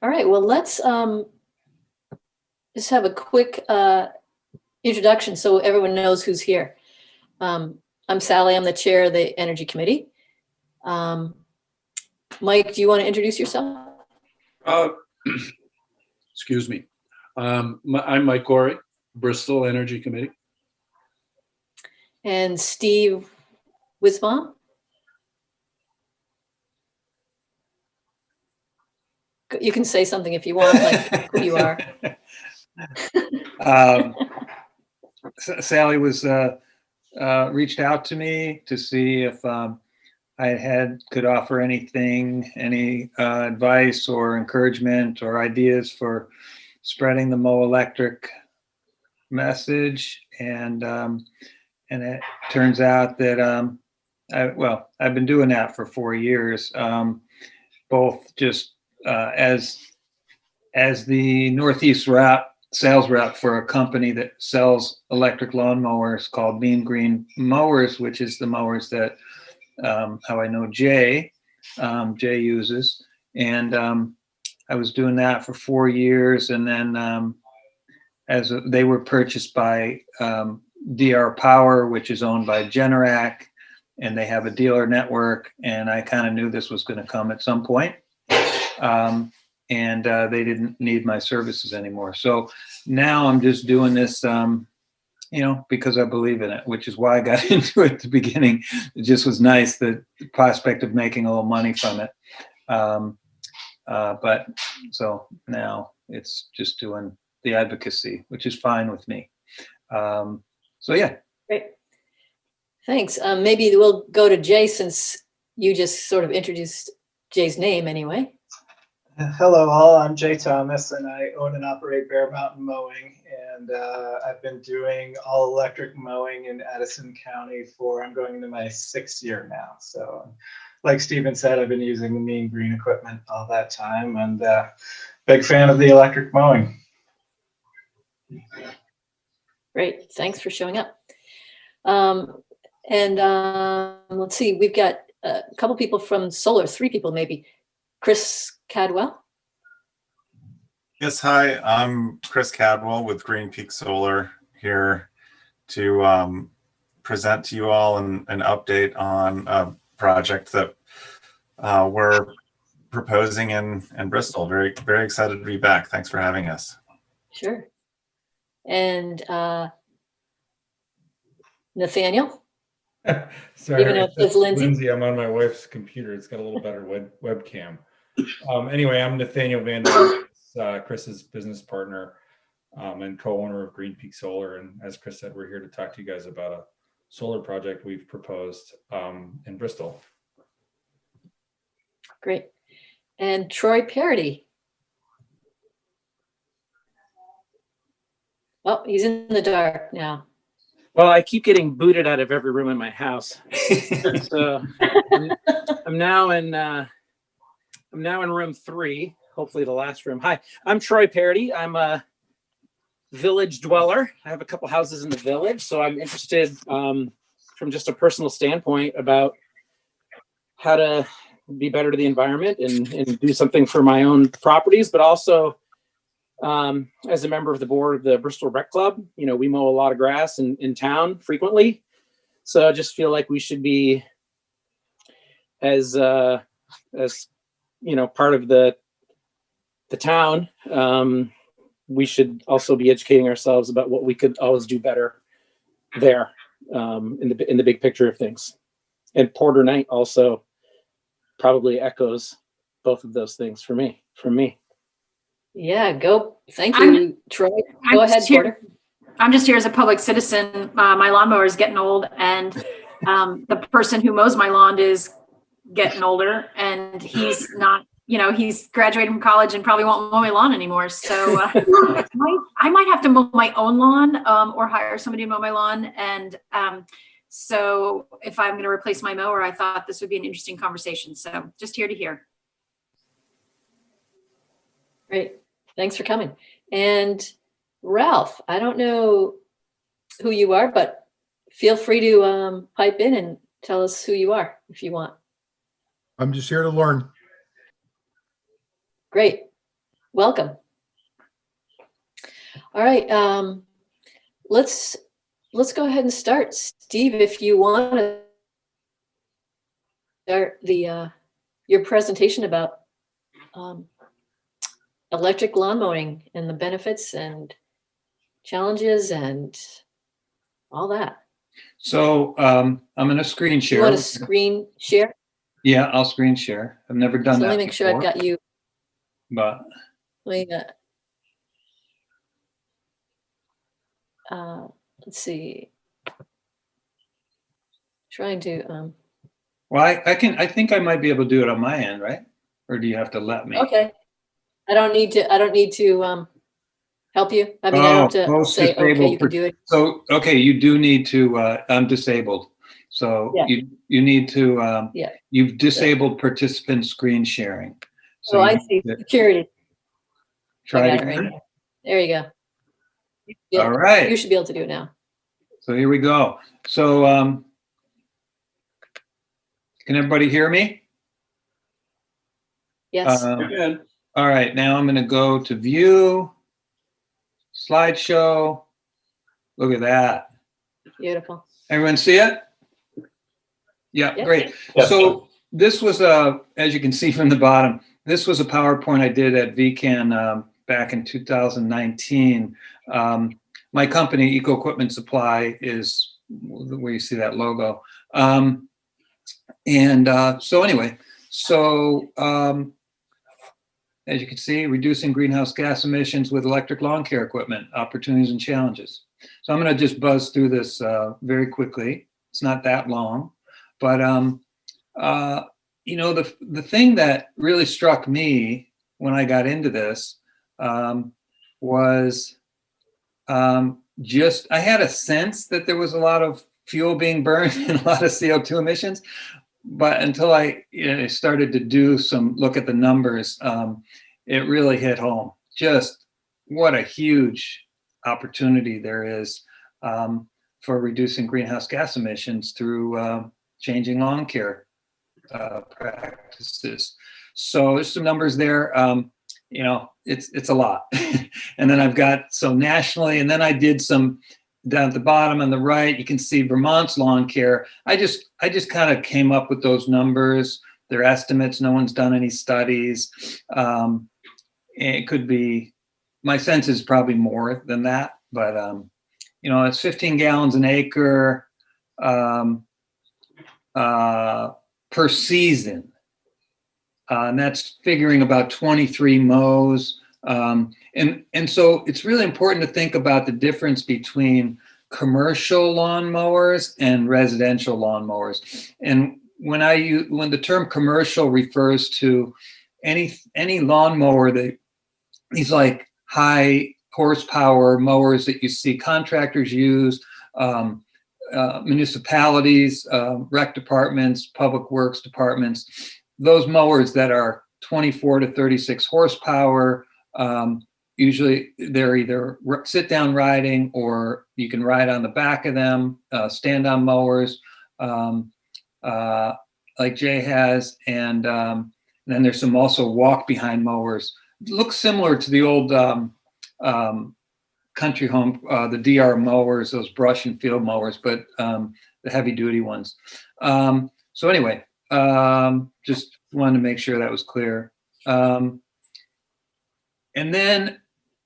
All right, well, let's just have a quick introduction so everyone knows who's here. I'm Sally, I'm the chair of the Energy Committee. Mike, do you want to introduce yourself? Excuse me. I'm Mike Gorey, Bristol Energy Committee. And Steve Wisbaum? You can say something if you want, like who you are. Sally was reached out to me to see if I could offer anything, any advice or encouragement or ideas for spreading the Mo Electric message, and it turns out that I've been doing that for 4 years, both just as the Northeast sales rep for a company that sells electric lawnmowers called Mean Green Mowers, which is the mowers that how I know Jay uses. And I was doing that for 4 years, and then they were purchased by DR Power, which is owned by Generac, and they have a dealer network, and I kind of knew this was going to come at some point. And they didn't need my services anymore. So now I'm just doing this, because I believe in it, which is why I got into it at the beginning. It just was nice, the prospect of making a little money from it. But so now it's just doing the advocacy, which is fine with me. So yeah. Great. Thanks. Maybe we'll go to Jay, since you just sort of introduced Jay's name anyway. Hello all, I'm Jay Thomas, and I own and operate Bear Mountain Mowing, and I've been doing all electric mowing in Addison County I'm going into my 6th year now. So like Stephen said, I've been using the Mean Green equipment all that time, and big fan of the electric mowing. Great, thanks for showing up. Let's see, we've got a couple people from solar, 3 people maybe. Chris Cadwell. Yes, hi, I'm Chris Cadwell with Green Peak Solar, here to present to you all an update on a project that we're proposing in Bristol. Very, very excited to be back. Thanks for having us. Sure. And Nathaniel? Sorry, Even though it says Lindsay? I'm on my wife's computer. It's got a little better webcam. Anyway, I'm Nathaniel Van Dyke, Chris's business partner and co-owner of Green Peak Solar. And as Chris said, we're here to talk to you guys about a solar project we've proposed in Bristol. Great. And Troy Parody. Oh, he's in the dark now. Well, I keep getting booted out of every room in my house. So I'm now in room 3, hopefully the last room. Hi, I'm Troy Parody. I'm a village dweller. I have a couple houses in the village, so I'm interested from just a personal standpoint about how to be better to the environment and do something for my own properties, but also as a member of the board of the Bristol Rec Club. We mow a lot of grass in town frequently. So I just feel like we should be as part of the town. We should also be educating ourselves about what we could always do better there in the big picture of things. And Porter Night also probably echoes both of those things from me. Yeah, go. Thank you, Troy. Go ahead, Porter. I'm just here as a public citizen. My lawnmower is getting old, and the person who mows my lawn is getting older, and he's not, he's graduated from college and probably won't mow my lawn anymore. So I might have to mow my own lawn or hire somebody to mow my lawn. And so if I'm going to replace my mower, I thought this would be an interesting conversation. So just here to hear. Great. Thanks for coming. And Ralph, I don't know who you are, but feel free to pipe in and tell us who you are if you want. I'm just here to learn. Great. welcome. All right, let's go ahead and start. Steve, if you want to start your presentation about electric lawn mowing and the benefits and challenges and all that. So I'm going to screen You share. want to screen share? Yeah, I'll screen share. I've never done So that let me make sure I've before, got you. but Let me, let's see. Trying to, well, I think I might be able to do it on my end, right? Or do you have to let me? okay. I don't need to help you. I mean, I don't have to most say, okay, disabled you can do it. So, okay, you do need to, I'm disabled. So Yeah. you need to, Yeah. you've disabled participant screen sharing. So Oh, you I need see. to Security. I try got it it right again. here. There you go. Yeah, All right. you should be able to do it now. So here we go. So can everybody hear me? Yes. Again, All right, now I'm going to go to view, slideshow. Look at that. Beautiful. Everyone see it? Yeah, Yep. great. Yep. So this was as you can see from the bottom, this was a PowerPoint I did at VCAN back in 2019. My company, Eco Equipment Supply, is where you see that logo. So anyway, as you can see, reducing greenhouse gas emissions with electric lawn care equipment, opportunities and challenges. So I'm going to just buzz through this very quickly. It's not that long, but the thing that really struck me when I got into this was just I had a sense that there was a lot of fuel being burned and a lot of CO2 emissions, but until I started to do some look at the numbers, it really hit home. Just what a huge opportunity there is for reducing greenhouse gas emissions through changing lawn care practices. So there's some numbers there. It's a lot. And then I've got some nationally, and then I did some down at the bottom on the right. You can see Vermont's lawn care. I just kind of came up with those numbers. They're estimates. No one's done any studies. It could be, my sense is probably more than that, but it's 15 gallons an acre per season. And that's figuring about 23 mows. And so it's really important to think about the difference between commercial lawn mowers and residential lawn mowers. And when the term commercial refers to any lawnmower that these like high horsepower mowers that you see contractors use, municipalities, rec departments, public works departments, those mowers that are 24 to 36 horsepower, usually they're either sit down riding or you can ride on the back of them, stand on mowers like Jay has. And then there's some also walk behind mowers. It looks similar to the old country home, the DR mowers, those brush and field mowers, but the heavy duty ones. So anyway, just wanted to make sure that was clear. And then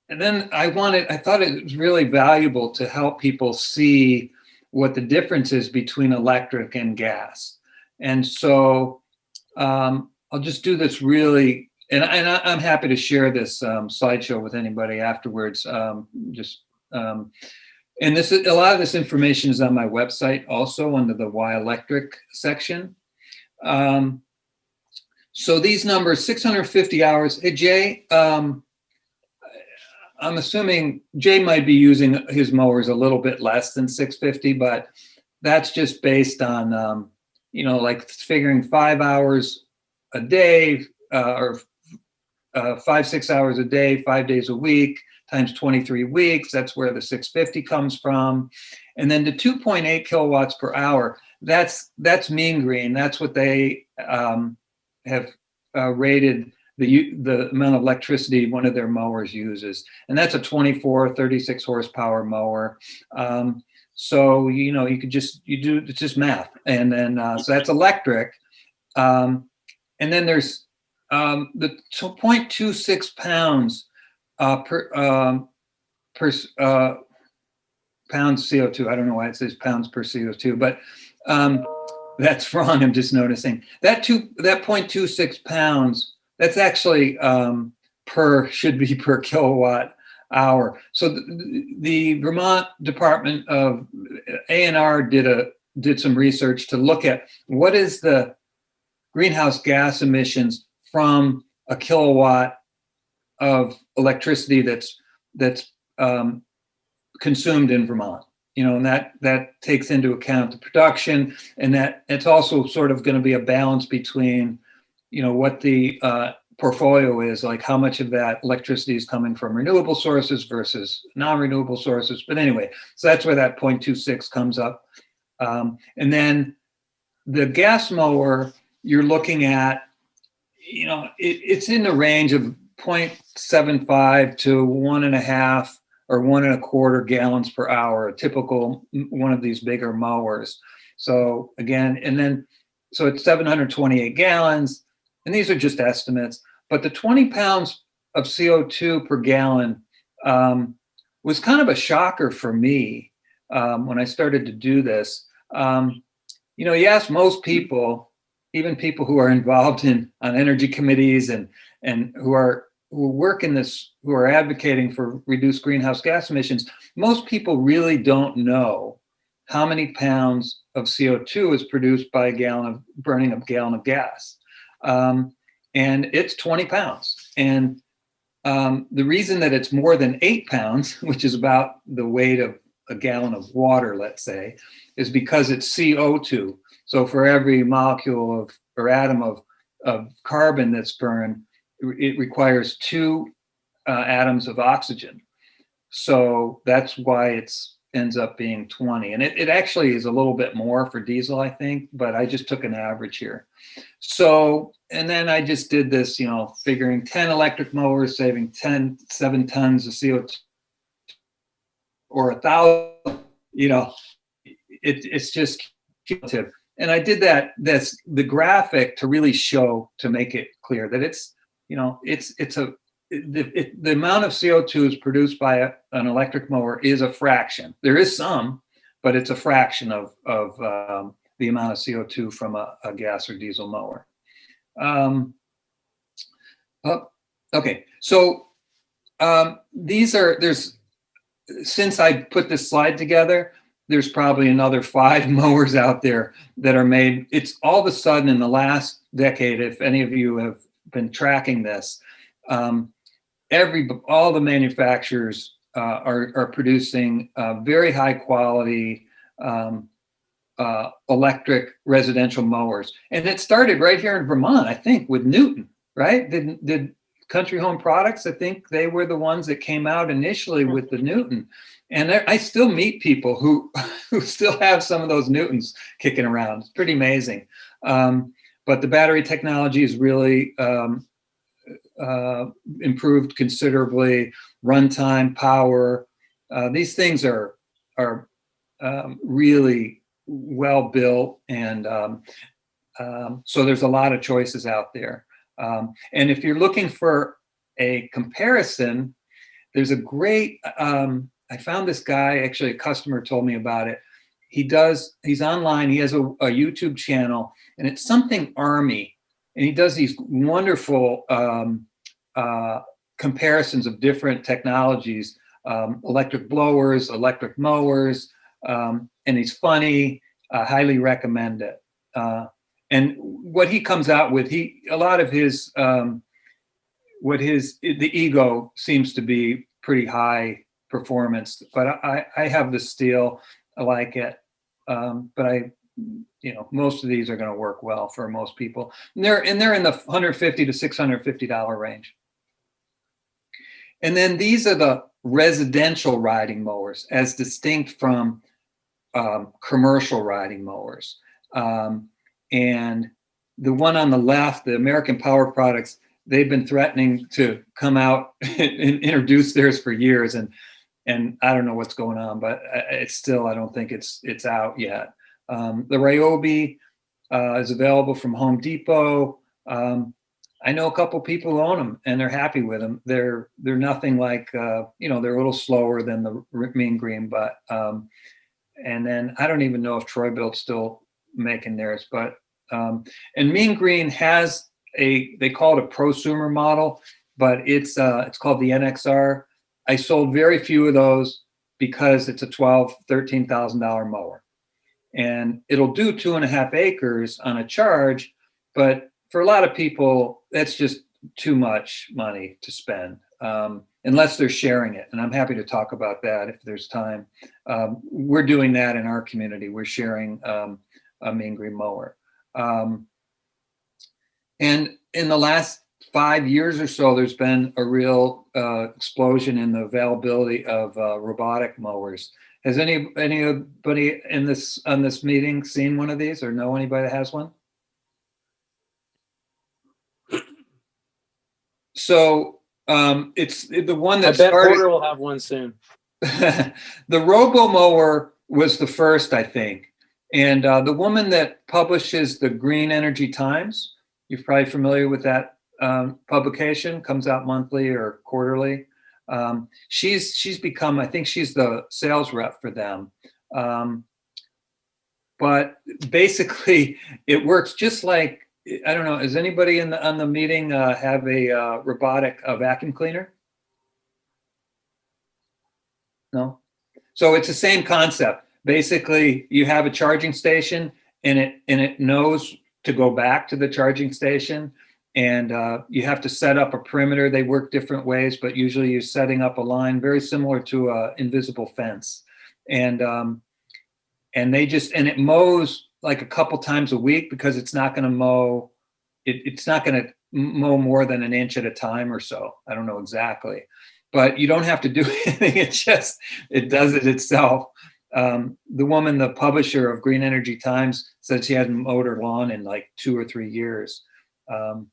I thought it was really valuable to help people see what the difference is between electric and gas. And so I'll just do this really, and I'm happy to share this slideshow with anybody afterwards. And a lot of this information is on my website also under the Why Electric section. So these numbers, 650 hours. Hey, Jay, I'm assuming Jay might be using his mowers a little bit less than 650, but that's just based on, like figuring 5 hours a day or 5-6 hours a day, 5 days a week times 23 weeks. That's where the 650 comes from. And then the 2.8 kilowatts per hour, that's mean green. That's what they have rated the amount of electricity one of their mowers uses. And that's a 24, 36 horsepower mower. So, you could it's just math. And then, so that's electric. And then there's the 0.26 pounds per pounds CO2. I don't know why it says pounds per CO2, but that's wrong. I'm just noticing that 0.26 pounds. That's actually should be per kilowatt hour. So the Vermont Department of A&R did some research to look at what is the greenhouse gas emissions from a kilowatt of electricity that's consumed in Vermont. And that takes into account the production, and that it's also sort of going to be a balance between, what the portfolio is, like how much of that electricity is coming from renewable sources versus non-renewable sources. But anyway, so that's where that 0.26 comes up. And then the gas mower, you're looking at, it's in the range of 0.75 to 1.5 or 1.25 gallons per hour, a typical one of these bigger mowers. So again, so it's 728 gallons, and these are just estimates, but the 20 pounds of CO2 per gallon was kind of a shocker for me when I started to do this. You ask most people, even people who are involved on energy committees and who work in this, who are advocating for reduced greenhouse gas emissions, most people really don't know how many pounds of CO2 is produced by burning a gallon of gas. And it's 20 pounds. And the reason that it's more than 8 pounds, which is about the weight of a gallon of water, let's say, is because it's CO2. So for every molecule or atom of carbon that's burned, it requires 2 atoms of oxygen. So that's why it ends up being 20. And it actually is a little bit more for diesel, I think, but I just took an average here. So, and then I just did this, figuring 10 electric mowers saving 7 tons of CO2 or 1,000, it's just cumulative. And I did the graphic to really to make it clear that it's the amount of CO2 is produced by an electric mower is a fraction. There is some, but it's a fraction of the amount of CO2 from a gas or diesel mower. Okay, so since I put this slide together, there's probably another 5 mowers out there that are made. It's all of a sudden in the last decade, if any of you have been tracking this, all the manufacturers are producing very high quality electric residential mowers. And it started right here in Vermont, I think, with Newton, right? Did Country Home Products, I think they were the ones that came out initially with the Newton. And I still meet people who still have some of those Newtons kicking around. It's pretty amazing. But the battery technology has really improved considerably. Runtime, power, these things are really well built, and so there's a lot of choices out there. And if you're looking for a comparison, there's a great, I found this guy, actually a customer told me about it. He's online, he has a YouTube channel, and it's something Army, and he does these wonderful comparisons of different technologies, electric blowers, electric mowers, and he's funny. I highly recommend it. And what he comes out with, the ego seems to be pretty high performance, but I have the steel, I like it. But most of these are going to work well for most people. And they're in the $150 to $650 range. And then these are the residential riding mowers, as distinct from commercial riding mowers. And the one on the left, the American Power Products, they've been threatening to come out and introduce theirs for years, and I don't know what's going on, but it's still, I don't think it's out yet. The Ryobi is available from Home Depot. I know a couple people who own them and they're happy with them. They're nothing like, you know, they're a little slower than the Mean Green, but, and then I don't even know if Troy-Bilt's still making theirs, but, and Mean Green has they call it a prosumer model, but it's called the NXR. I sold very few of those because it's a $13,000 mower, and it'll do 2.5 acres on a charge, but for a lot of people, that's just too much money to spend, unless they're sharing it. And I'm happy to talk about that if there's time. We're doing that in our community. We're sharing a Mean Green mower. And in the last 5 years or so, there's been a real explosion in the availability of robotic mowers. Has anybody on this meeting seen one of these or know anybody that has one? So it's the one that I bet started. Porter will have one soon. The Robo Mower was the first, I think. And the woman that publishes the Green Energy Times, you're probably familiar with that publication, comes out monthly or quarterly. She's become, I think she's the sales rep for them. But basically it works just like, I don't know, does anybody on the meeting have a robotic vacuum cleaner? No? So it's the same concept. Basically, you have a charging station and it knows to go back to the charging station, and you have to set up a perimeter. They work different ways, but usually you're setting up a line very similar to an invisible fence. And it mows like a couple times a week because it's not going to mow. It's not going to mow more than an inch at a time or so. I don't know exactly, but you don't have to do anything. It does it itself. The woman, the publisher of Green Energy Times, said she hadn't mowed her lawn in like 2 or 3 years. You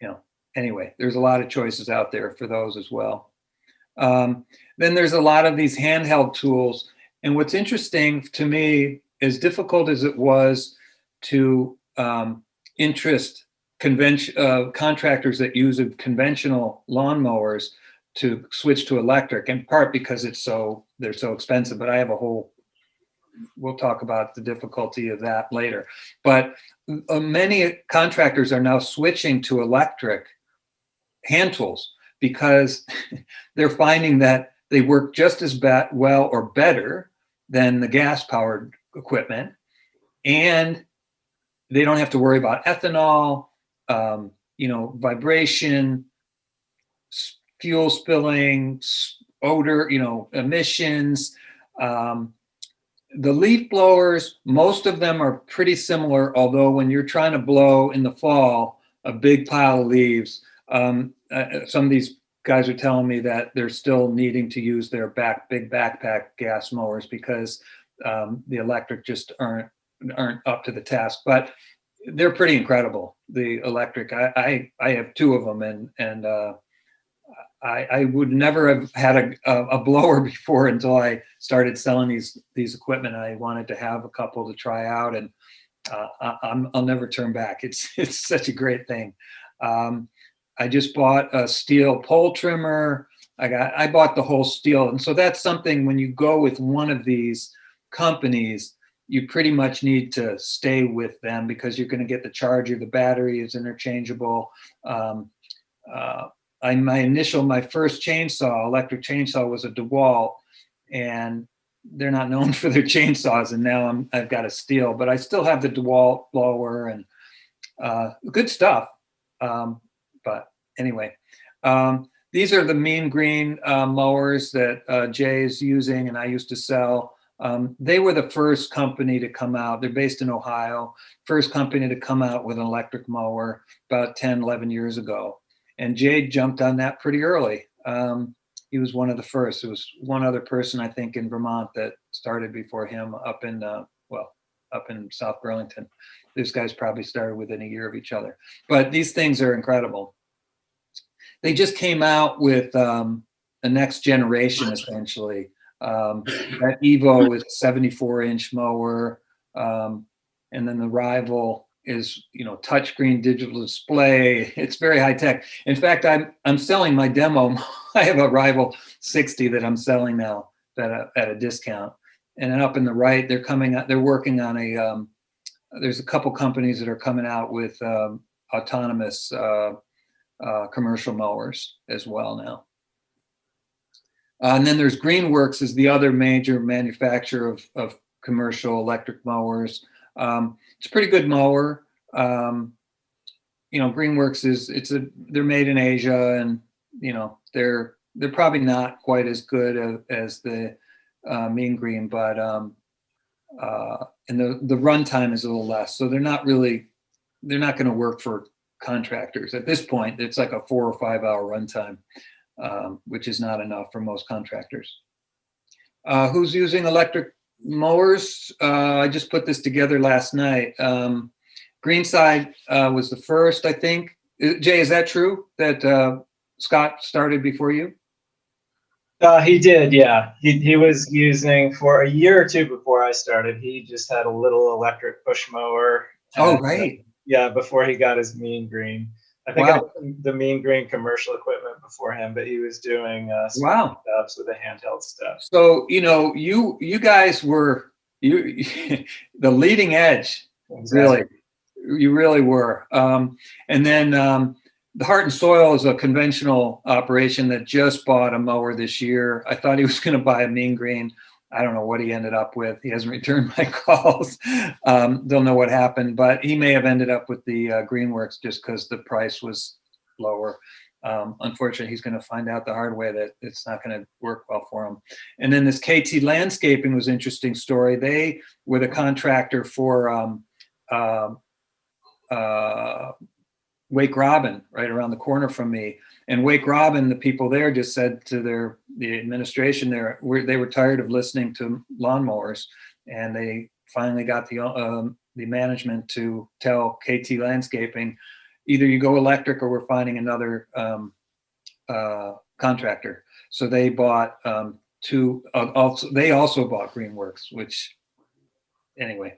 know, anyway, there's a lot of choices out there for those as well. Then there's a lot of these handheld tools. And what's interesting to me, as difficult as it was to interest contractors that use conventional lawnmowers to switch to electric, in part because they're so expensive. But I have we'll talk about the difficulty of that later. But many contractors are now switching to electric hand tools because they're finding that they work just as well or better than the gas-powered equipment, and they don't have to worry about ethanol, vibration, fuel spilling, odor, emissions. The leaf blowers, most of them are pretty similar, although when you're trying to blow in the fall a big pile of leaves, some of these guys are telling me that they're still needing to use their big backpack gas mowers because the electric just aren't up to the task. But they're pretty incredible, the electric. I have 2 of them, and I would never have had a blower before until I started selling these equipment. I wanted to have a couple to try out, and I'll never turn back. It's such a great thing. I just bought a steel pole trimmer. I bought the whole steel, and so that's something when you go with one of these companies, you pretty much need to stay with them because you're going to get the charger. The battery is interchangeable. My first electric chainsaw was a DeWalt, and they're not known for their chainsaws. And now I've got a steel, but I still have the DeWalt blower and good stuff. But anyway, these are the Mean Green mowers that Jay is using and I used to sell. They were the first company to come out. They're based in Ohio. First company to come out with an electric mower about 10, 11 years ago. And Jay jumped on that pretty early. He was one of the first. There was one other person, I think, in Vermont that started before him up up in South Burlington. These guys probably started within a year of each other. But these things are incredible. They just came out with the next generation, essentially. That Evo is a 74-inch mower. And then the Rival is, touchscreen digital display. It's very high tech. In fact, I'm selling my demo. I have a Rival 60 that I'm selling now at a discount. And then up in the right, they're working on there's a couple companies that are coming out with autonomous commercial mowers as well now. And then there's Greenworks is the other major manufacturer of commercial electric mowers. It's a pretty good mower. Greenworks they're made in Asia, and they're probably not quite as good as the Mean Green, but and the runtime is a little less, so they're not going to work for contractors at this point. It's like a 4 or 5 hour runtime, which is not enough for most contractors. Who's using electric mowers? I just put this together last night. Greenside was the first, I think. Jay, is that true that Scott started before you? He did, yeah. He was using for a year or two before I started. He just had a little electric push mower. Oh, right. Yeah, before he got his Mean Green. I think I had the Mean Green commercial equipment before him, but he was doing jobs with the handheld stuff. So you guys were the leading edge, Exactly. really. You really were. And then the Heart and Soil is a conventional operation that just bought a mower this year. I thought he was going to buy a Mean Green. I don't know what he ended up with. He hasn't returned my calls. Don't know what happened, but he may have ended up with the Greenworks just because the price was lower. Unfortunately, he's going to find out the hard way that it's not going to work well for him. And then this KT Landscaping was an interesting story. They were the contractor for Wake Robin, right around the corner from me. And Wake Robin, the people there just said to the administration there, they were tired of listening to lawnmowers, and they finally got the management to tell KT Landscaping, either you go electric or we're finding another contractor. So they bought they also bought Greenworks, which anyway,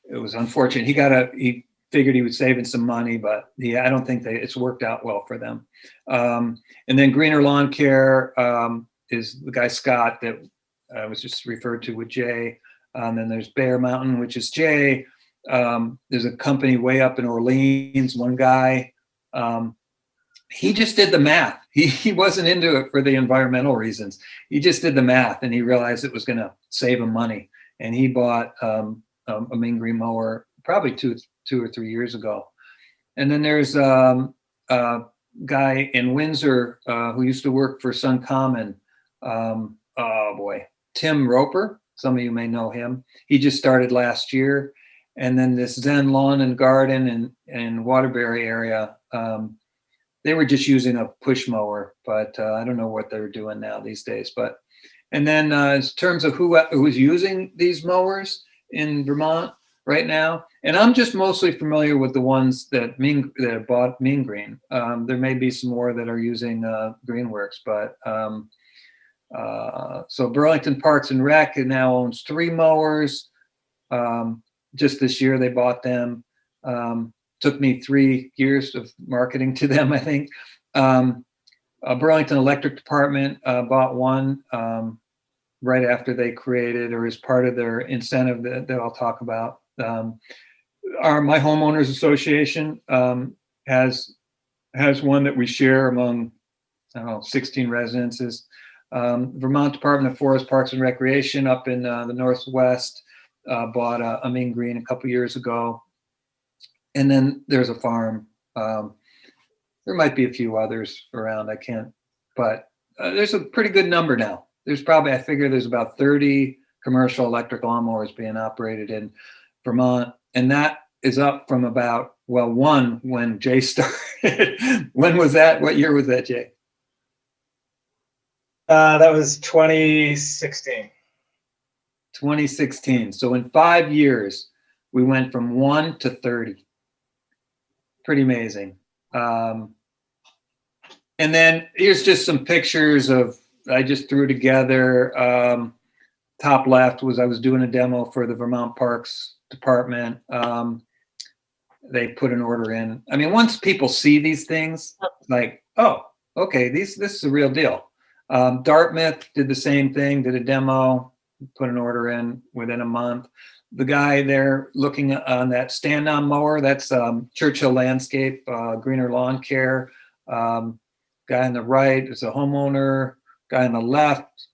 it was unfortunate. He figured he was saving some money, but I don't think it's worked out well for them. And then Greener Lawn Care is the guy Scott that was just referred to with Jay. Then there's Bear Mountain, which is Jay. There's a company way up in Orleans, one guy. He just did the math. He wasn't into it for the environmental reasons. He just did the math, and he realized it was going to save him money. And he bought a Mean Green mower probably two or 3 years ago. And then there's a guy in Windsor who used to work for Sun Common. Tim Roper. Some of you may know him. He just started last year. And then this Zen Lawn and Garden in Waterbury area, they were just using a push mower, but I don't know what they're doing now these days. And then in terms of who's using these mowers in Vermont right now, and I'm just mostly familiar with the ones that bought Mean Green. There may be some more that are using Greenworks, but so Burlington Parks and Rec now owns 3 mowers. Just this year they bought them. Took me 3 years of marketing to them, I think. Burlington Electric Department bought one right after they created, or as part of their incentive that I'll talk about. My homeowners association has one that we share among 16 residences. Vermont Department of Forest, Parks and Recreation up in the Northwest bought a Mean Green a couple years ago. And then there's a farm. There might be a few others around. I can't, but there's a pretty good number now. I figure there's about 30 commercial electric lawnmowers being operated in Vermont. And that is up from about, one when Jay started. When was that? What year was that, Jay? That was 2016. 2016. So in 5 years, we went from 1 to 30. Pretty amazing. And then here's just some pictures I just threw together. Top left was I was doing a demo for the Vermont Parks Department. They put an order in. I mean, once people see these things, like, oh, okay, this is a real deal. Dartmouth did the same thing, did a demo, put an order in within a month. The guy there looking on that stand-on mower, that's Churchill Landscape, Greener Lawn Care. Guy on the right is a homeowner. Guy on the left,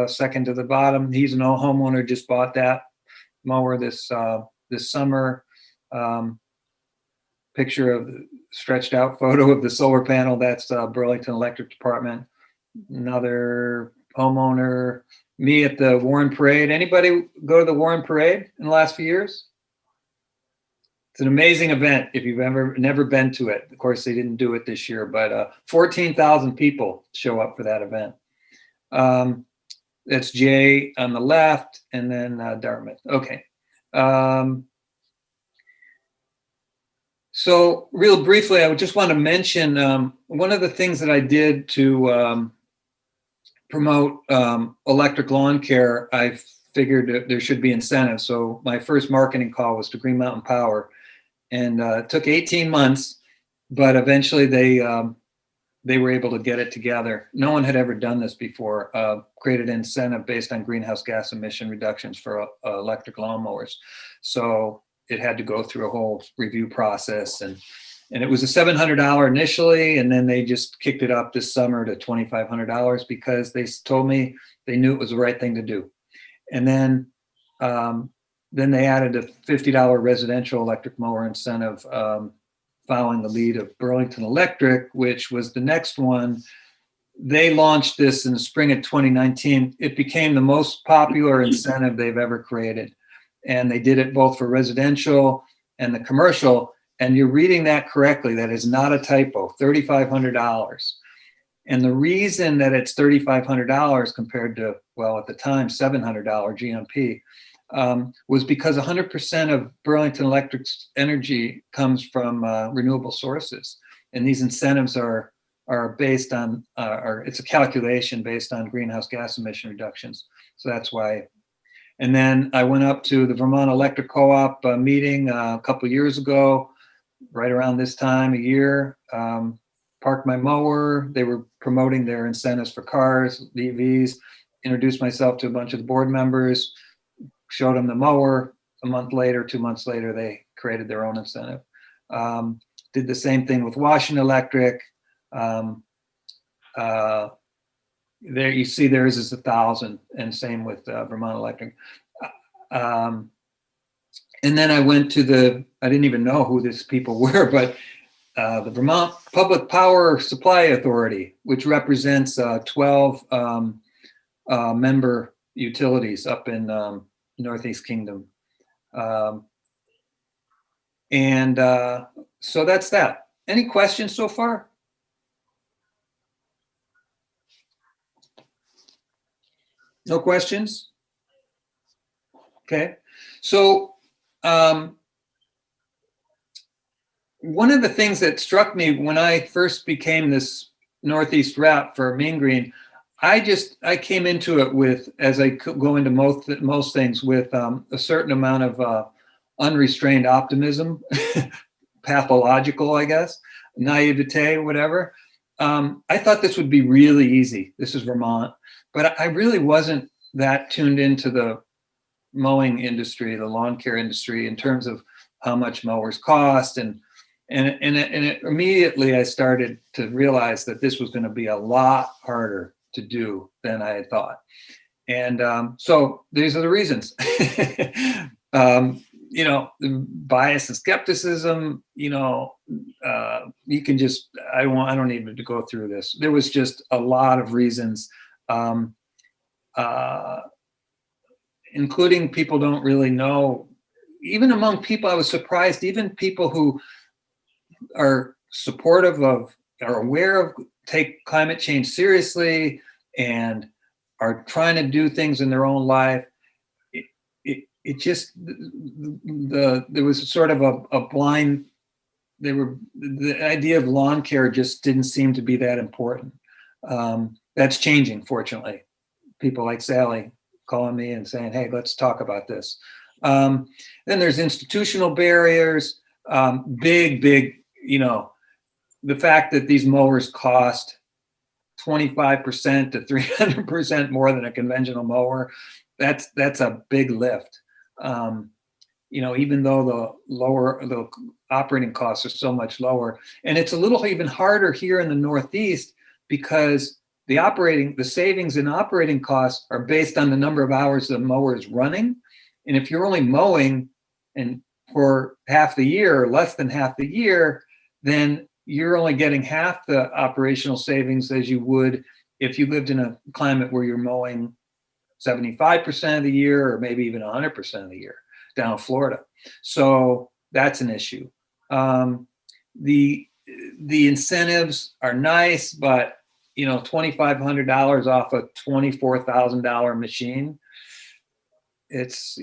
second to the bottom, he's an old homeowner, just bought that mower this summer. Picture of the stretched out photo of the solar panel, that's Burlington Electric Department. Another homeowner. Me at the Warren Parade. Anybody go to the Warren Parade in the last few years? It's an amazing event if you've never been to it. Of course, they didn't do it this year, but 14,000 people show up for that event. That's Jay on the left, and then Dartmouth. Okay. So real briefly, I would just want to mention one of the things that I did to promote electric lawn care. I figured there should be incentives. So my first marketing call was to Green Mountain Power, and it took 18 months, but eventually they were able to get it together. No one had ever done this before, created an incentive based on greenhouse gas emission reductions for electric lawnmowers. So it had to go through a whole review process, and it was a $700 initially, and then they just kicked it up this summer to $2,500 because they told me they knew it was the right thing to do. And then they added a $50 residential electric mower incentive, following the lead of Burlington Electric, which was the next one. They launched this in the spring of 2019. It became the most popular incentive they've ever created. And they did it both for residential and the commercial. And you're reading that correctly. That is not a typo, $3,500. And the reason that it's $3,500 compared to, well, at the time, $700 GMP, was because 100% of Burlington Electric's energy comes from renewable sources. And these incentives are based on, it's a calculation based on greenhouse gas emission reductions. So that's why. And then I went up to the Vermont Electric Co-op meeting a couple of years ago, right around this time of year. Parked my mower. They were promoting their incentives for cars, EVs. Introduced myself to a bunch of the board members, showed them the mower. A month later, 2 months later, they created their own incentive. Did the same thing with Washington Electric. There you see theirs is 1,000, and same with Vermont Electric. And then I went to I didn't even know who these people were, but the Vermont Public Power Supply Authority, which represents 12 member utilities up in Northeast Kingdom. So that's that. Any questions so far? No questions? Okay. So one of the things that struck me when I first became this Northeast rep for Mean Green, I came into it with, as I go into most things, with a certain amount of unrestrained optimism, pathological, I guess, naivete, whatever. I thought this would be really easy. This is Vermont. But I really wasn't that tuned into the mowing industry, the lawn care industry, in terms of how much mowers cost. And immediately I started to realize that this was going to be a lot harder to do than I had thought. And so these are the reasons. Bias and skepticism, you can just, I don't need to go through this. There was just a lot of reasons. Including people don't really know, even among people, I was surprised, even people who are supportive of, are aware of, take climate change seriously and are trying to do things in their own life. it just, there was sort of a blind, the idea of lawn care just didn't seem to be that important. That's changing, fortunately. People like Sally calling me and saying, hey, let's talk about this. Then there's institutional barriers, big, the fact that these mowers cost 25% to 300% more than a conventional mower, that's a big lift. Even though the operating costs are so much lower, and it's a little even harder here in the Northeast because the savings in operating costs are based on the number of hours the mower is running. And if you're only mowing and for half the year or less than half the year, then you're only getting half the operational savings as you would if you lived in a climate where you're mowing 75% of the year or maybe even 100% of the year down in Florida. So that's an issue. The incentives are nice, but $2,500 off a $24,000 machine, it's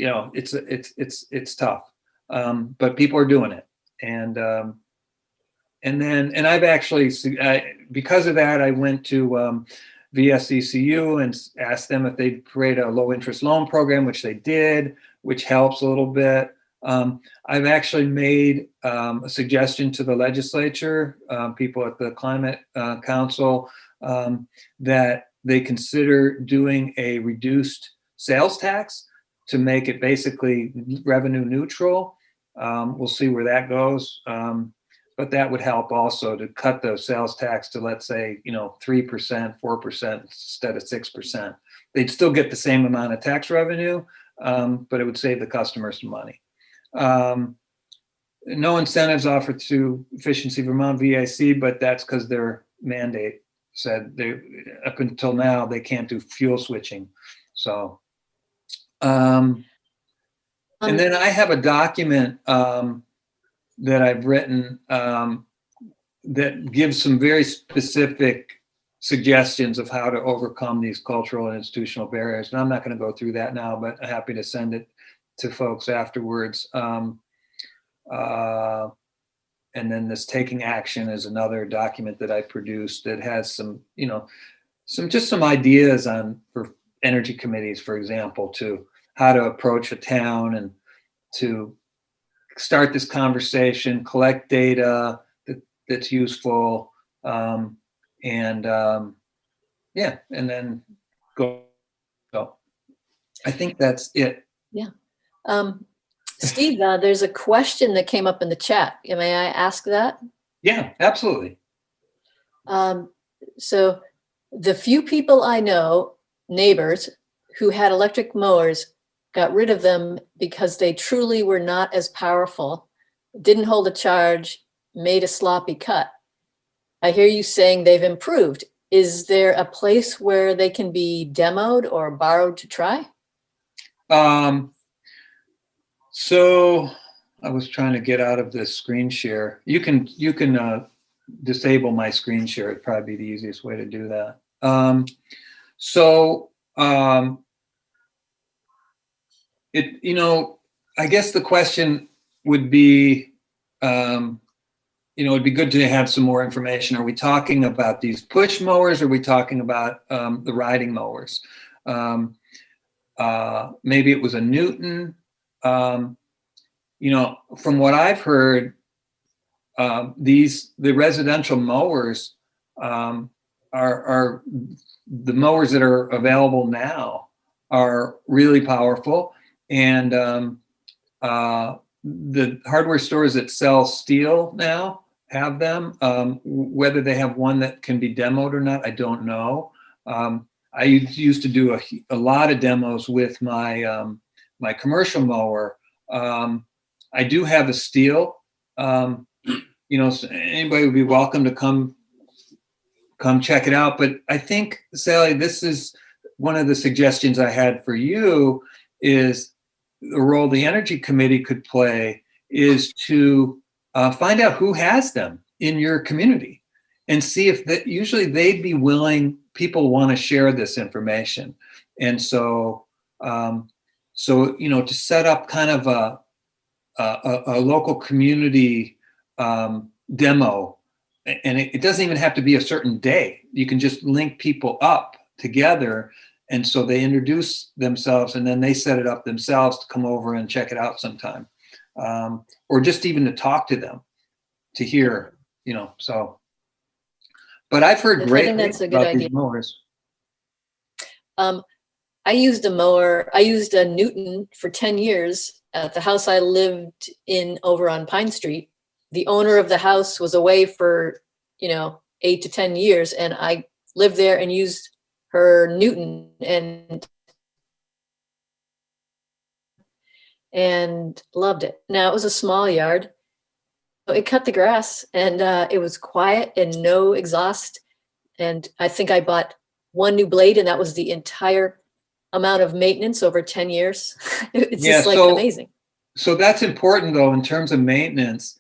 tough. But people are doing it. And I've actually, because of that, I went to VSECU and asked them if they'd create a low interest loan program, which they did, which helps a little bit. I've actually made a suggestion to the legislature, people at the Climate Council, that they consider doing a reduced sales tax to make it basically revenue neutral. We'll see where that goes. But that would help also to cut the sales tax to, let's say, 3%, 4% instead of 6%. They'd still get the same amount of tax revenue, but it would save the customers some money. No incentives offered to Efficiency Vermont VIC, but that's because their mandate said up until now they can't do fuel switching. So, and then I have a document that I've written that gives some very specific suggestions of how to overcome these cultural and institutional barriers. And I'm not going to go through that now, but I'm happy to send it to folks afterwards. And then this taking action is another document that I produced that has some ideas for energy committees, for example, to how to approach a town and to start this conversation, collect data that's useful, and then go. So I think that's it. Yeah. Steve, there's a question that came up in the chat. May I ask that? Yeah, absolutely. So the few people I know, neighbors, who had electric mowers got rid of them because they truly were not as powerful, didn't hold a charge, made a sloppy cut. I hear you saying they've improved. Is there a place where they can be demoed or borrowed to try? So I was trying to get out of this screen share. You can disable my screen share. It'd probably be the easiest way to do that. I guess the question would be, it'd be good to have some more information. Are we talking about these push mowers? Or are we talking about the riding mowers? Maybe it was a Newton. From what I've heard, the residential mowers are the mowers that are available now are really powerful, and the hardware stores that sell steel now have them. Whether they have one that can be demoed or not, I don't know. I used to do a lot of demos with my my commercial mower. I do have a steel. So anybody would be welcome to come check it out. But I think, Sally, this is one of the suggestions I had for you, is the role the Energy Committee could play is to find out who has them in your community and see if usually they'd be willing, people want to share this information. And so So, to set up kind of a local community demo, and it doesn't even have to be a certain day. You can just link people up together. And so they introduce themselves and then they set it up themselves to come over and check it out sometime. Or just even to talk to them, to hear, so. But I've heard I great think that's things a good about these idea. mowers. I used a mower. I used a Newton for 10 years at the house I lived in over on Pine Street. The owner of the house was away for, 8 to 10 years, and I lived there and used her Newton and loved it. Now, it was a small yard. It cut the grass, and it was quiet and no exhaust. And I think I bought one new blade, and that was the entire amount of maintenance over 10 years. It's just like amazing. So that's important though, in terms of maintenance,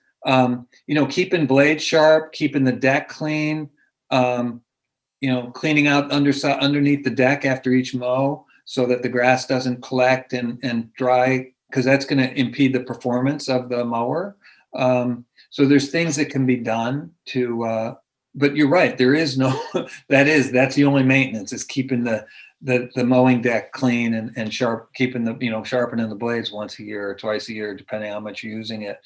keeping blades sharp, keeping the deck clean, cleaning out underneath the deck after each mow so that the grass doesn't collect and dry, because that's going to impede the performance of the mower. So there's things that can be done to, but you're right, there is no, that's the only maintenance, is keeping the mowing deck clean and sharp, keeping the, sharpening the blades once a year or twice a year, depending on how much you're using it.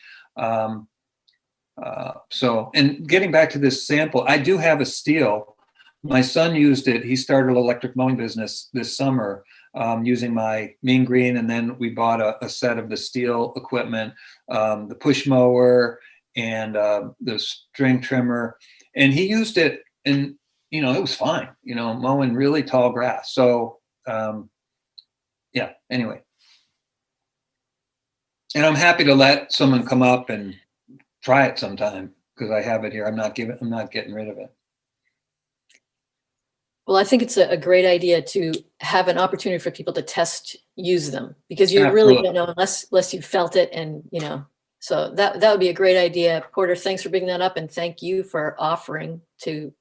So, and getting back to this sample, I do have a steel. My son used it. He started an electric mowing business this summer using my Mean Green. And then we bought a set of the steel equipment, the push mower and the string trimmer. And he used it and, it was fine, mowing really tall grass. So, yeah, anyway. And I'm happy to let someone come up and try it sometime, because I have it here. I'm not getting rid of it. Well, I think it's a great idea to have an opportunity for people to use them, because you really don't know unless you felt it, and so that would be a great idea. Porter, thanks for bringing that up, and thank you for offering to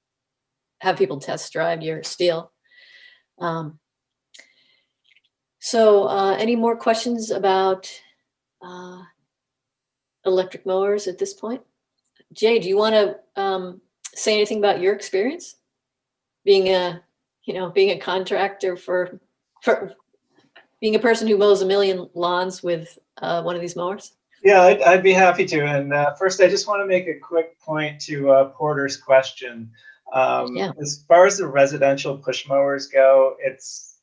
have people test drive your steel. So any more questions about electric mowers at this point? Jay, do you want to say anything about your experience being a contractor for being a person who mows 1 million lawns with one of these mowers? Yeah, I'd be happy to. And first, I just want to make a quick point to Porter's question. As far as the residential push mowers go, it's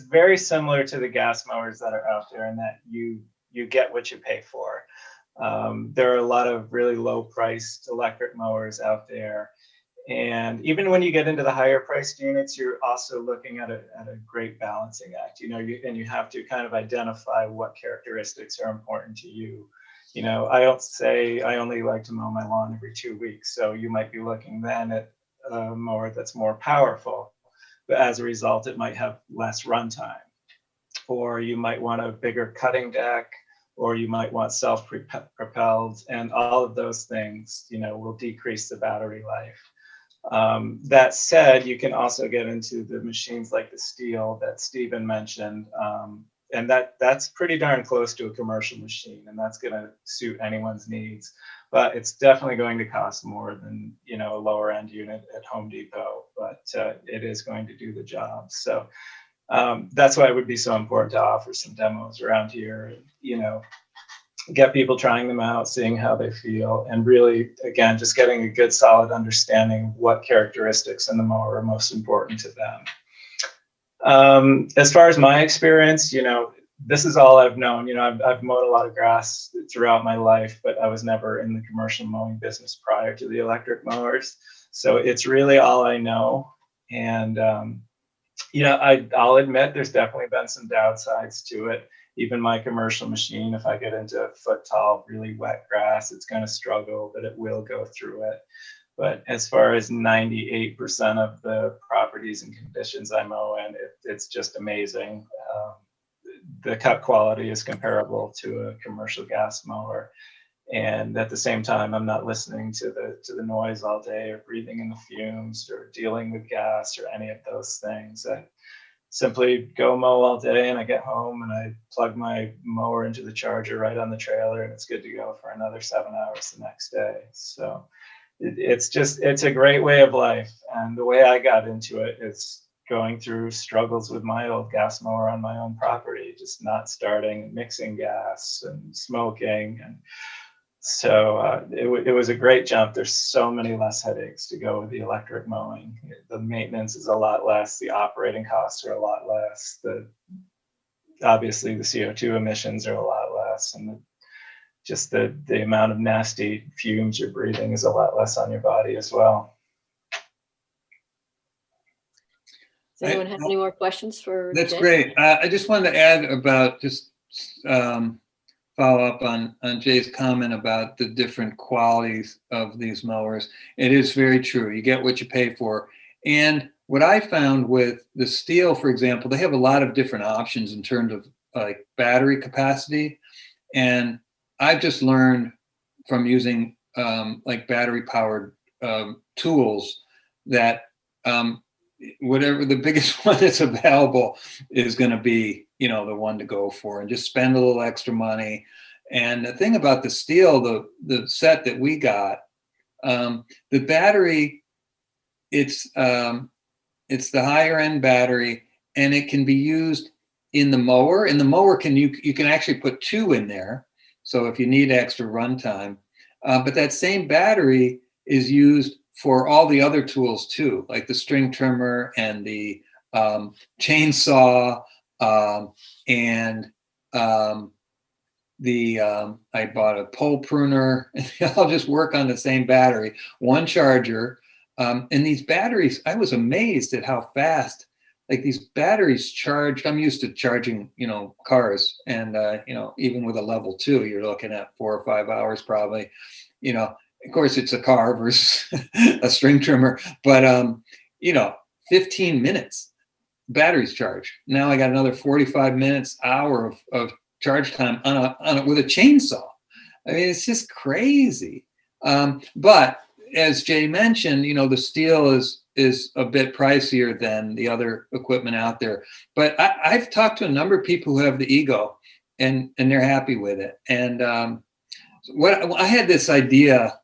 very similar to the gas mowers that are out there, in that you get what you pay for. There are a lot of really low priced electric mowers out there. And even when you get into the higher priced units, you're also looking at a great balancing act, and you have to kind of identify what characteristics are important to you. I don't say I only like to mow my lawn every 2 weeks. So you might be looking then at a mower that's more powerful, but as a result, it might have less runtime. Or you might want a bigger cutting deck, or you might want self-propelled, and all of those things, will decrease the battery life. That said, you can also get into the machines like the steel that Stephen mentioned, and that's pretty darn close to a commercial machine, and that's going to suit anyone's needs. But it's definitely going to cost more than a lower end unit at Home Depot, but it is going to do the job. So that's why it would be so important to offer some demos around here, get people trying them out, seeing how they feel, and really, again, just getting a good solid understanding of what characteristics in the mower are most important to them. As far as my experience, this is all I've known. I've mowed a lot of grass throughout my life, but I was never in the commercial mowing business prior to the electric mowers. So it's really all I know. And, I'll admit there's definitely been some downsides to it. Even my commercial machine, if I get into a foot tall, really wet grass, it's going to struggle, but it will go through it. But as far as 98% of the properties and conditions I mow in, it's just amazing. The cut quality is comparable to a commercial gas mower. And at the same time, I'm not listening to the noise all day, or breathing in the fumes, or dealing with gas, or any of those things. simply go mow all day, and I get home and I plug my mower into the charger right on the trailer, and it's good to go for another 7 hours the next day. So it's a great way of life. And the way I got into it is going through struggles with my old gas mower on my own property, just not starting, mixing gas and smoking. And so it was a great jump. There's so many less headaches to go with the electric mowing. The maintenance is a lot less. The operating costs are a lot less. Obviously the CO2 emissions are a lot less, and just the amount of nasty fumes you're breathing is a lot less on your body as well. Does anyone have any more questions for That's Jay? great. I just wanted to add about follow up on Jay's comment about the different qualities of these mowers. It is very true. You get what you pay for. And what I found with the steel, for example, they have a lot of different options in terms of like battery capacity. And I've just learned from using like battery powered tools that whatever the biggest one that's available is going to be, you know, the one to go for, and just spend a little extra money. And the thing about the steel, the set that we got, the battery, it's the higher end battery, and it can be used in the mower. In the mower, you can actually put 2 in there. So if you need extra runtime, but that same battery is used for all the other tools too, like the string trimmer and the chainsaw, and I bought a pole pruner. They all just work on the same battery, one charger. And these batteries, I was amazed at how fast, like these batteries charged. I'm used to charging, you know, cars, and you know, even with a level 2, you're looking at 4 or 5 hours probably. You know, of course, it's a car versus a string trimmer, but you know, 15 minutes batteries charge. Now I got another 45 minutes, hour of charge time on a with a chainsaw. I mean, it's just crazy. But as Jay mentioned, you know, the steel is a bit pricier than the other equipment out there. But I've talked to a number of people who have the Ego, and they're happy with it. And I had this idea,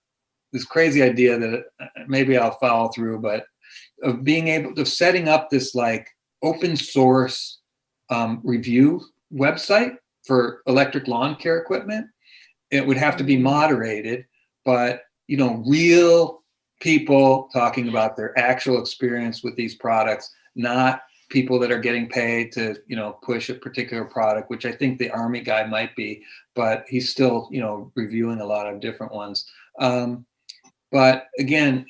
this crazy idea that maybe I'll follow through, but of being able to setting up this like open source review website for electric lawn care equipment. It would have to be moderated, but you know, real people talking about their actual experience with these products, not people that are getting paid to, you know, push a particular product, which I think the Army guy might be, but he's still, you know, reviewing a lot of different ones. But again,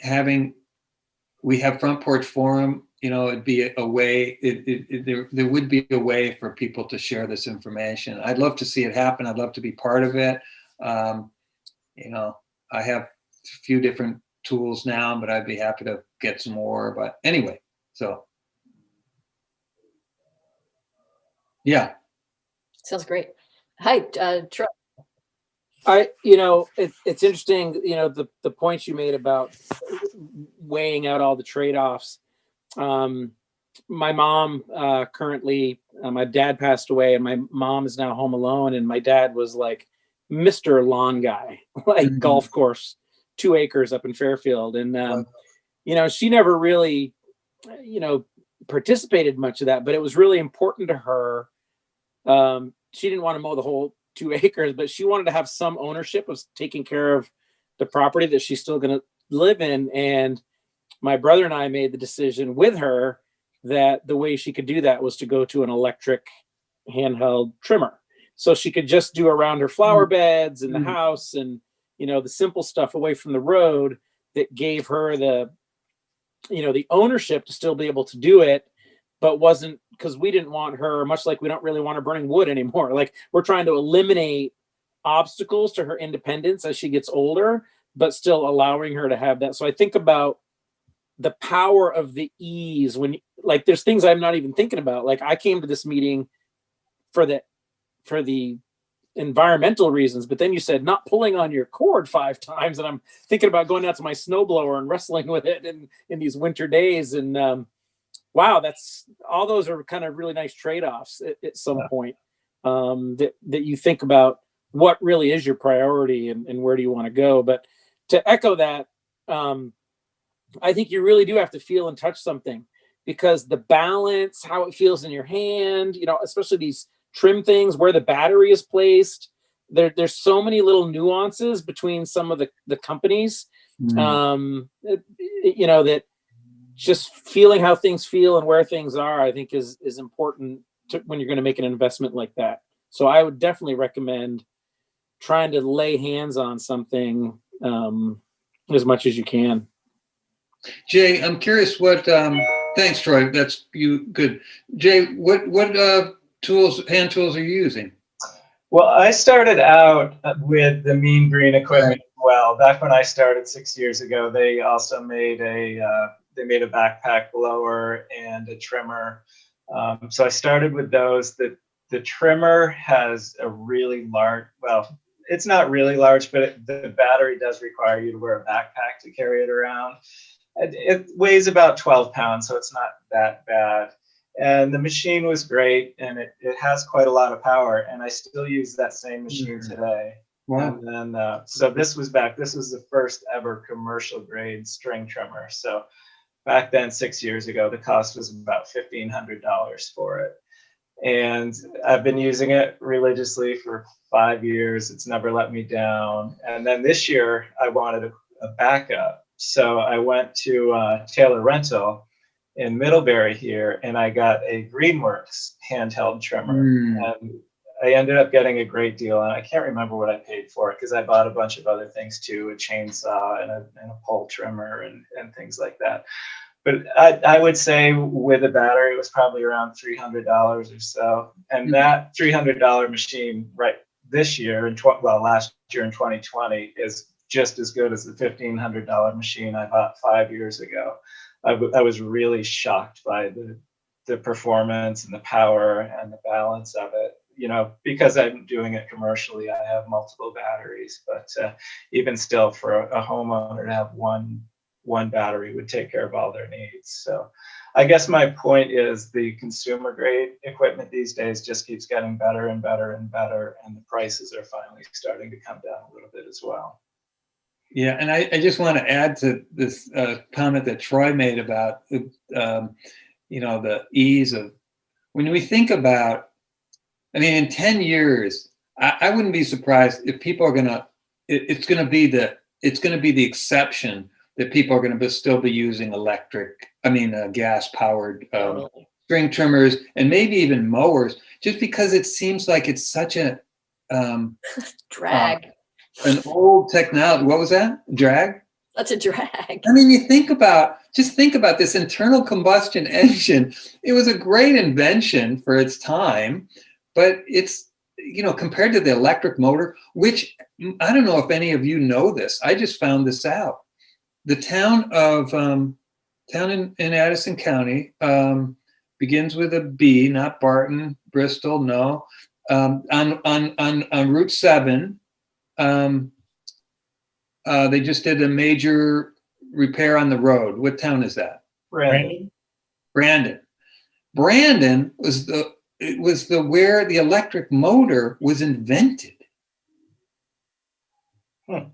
we have Front Porch Forum, you know, it'd be a way, there would be a way for people to share this information. I'd love to see it happen. I'd love to be part of it. You know, I have a few different tools now, but I'd be happy to get some more. But anyway, so. Yeah. Sounds great. Hi, Troy. You know, it's interesting, you know, the points you made about weighing out all the trade-offs. My mom currently, my dad passed away, and my mom is now home alone. And my dad was like Mr. Lawn guy, like golf course, 2 acres up in Fairfield. And, you know, she never really, you know, participated much of that, but it was really important to her. She didn't want to mow the whole 2 acres, but she wanted to have some ownership of taking care of the property that she's still going to live in. And my brother and I made the decision with her that the way she could do that was to go to an electric handheld trimmer. So she could just do around her flower beds in the house and, you know, the simple stuff away from the road that gave her the, you know, the ownership to still be able to do it, but wasn't, because we didn't want her, much like we don't really want her burning wood anymore. Like, we're trying to eliminate obstacles to her independence as she gets older, but still allowing her to have that. So I think about the power of the ease when, like, there's things I'm not even thinking about. Like, I came to this meeting for the environmental reasons, but then you said not pulling on your cord 5 times, and I'm thinking about going out to my snowblower and wrestling with it in these winter days. And wow, that's all those are kind of really nice trade-offs at some point, that you think about what really is your priority and where do you want to go. But to echo that, I think you really do have to feel and touch something, because the balance, how it feels in your hand, especially these trim things, where the battery is placed, there's so many little nuances between some of the companies, that just feeling how things feel and where things are, I think is important when you're going to make an investment like that. So I would definitely recommend trying to lay hands on something as much as you can. Jay, I'm curious what, thanks, Troy. That's good. Jay, what hand tools are you using? Well, I started out with the Mean Green equipment as well. Back when I started 6 years ago, they also made a backpack blower and a trimmer. So I started with those. The trimmer has a really large, well, it's not really large, but the battery does require you to wear a backpack to carry it around. It weighs about 12 pounds, so it's not that bad. And the machine was great, and it has quite a lot of power, and I still use that same machine today. Wow. And then, so this was the first ever commercial grade string trimmer. So back then, 6 years ago, the cost was about $1,500 for it. And I've been using it religiously for 5 years. It's never let me down. And then this year, I wanted a backup. So I went to Taylor Rental in Middlebury here, and I got a Greenworks handheld trimmer. And I ended up getting a great deal, and I can't remember what I paid for it because I bought a bunch of other things too, a chainsaw and a pole trimmer and things like that. But I would say with a battery, it was probably around $300 or so. And that $300 machine right this year, last year in 2020, is just as good as the $1,500 machine I bought 5 years ago. I was really shocked by the performance and the power and the balance of it. Because I'm doing it commercially, I have multiple batteries, but even still, for a homeowner to have one battery would take care of all their needs. So I guess my point is the consumer grade equipment these days just keeps getting better and better and better, and the prices are finally starting to come down a little bit as well. Yeah, and I just want to add to this comment that Troy made about the ease of, when we think about, in 10 years, I wouldn't be surprised if people are it's going to be the exception that people are going to still be using gas powered string trimmers and maybe even mowers, just because it seems like it's such a drag. An old technology. What was that? Drag? That's a drag. You think about this internal combustion engine. It was a great invention for its time, but it's, compared to the electric motor, which I don't know if any of you know this. I just found this out. The town in Addison County begins with a B, not Barton, Bristol, no. On Route 7. They just did a major repair on the road. What town is that? Brandon. Brandon was where the electric motor was invented. Wow.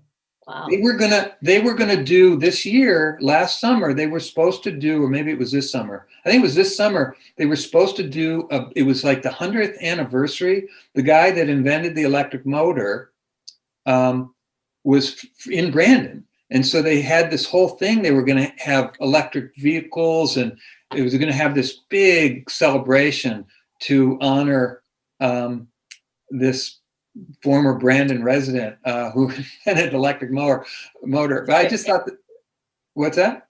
They were gonna do this year, last summer, they were supposed to do, or maybe it was this summer. I think it was this summer, they were supposed to do, it was like the 100th anniversary. The guy that invented the electric motor was in Brandon. And so they had this whole thing. They were going to have electric vehicles, and it was going to have this big celebration to honor this former Brandon resident who invented electric motor. But I just thought that, what's that?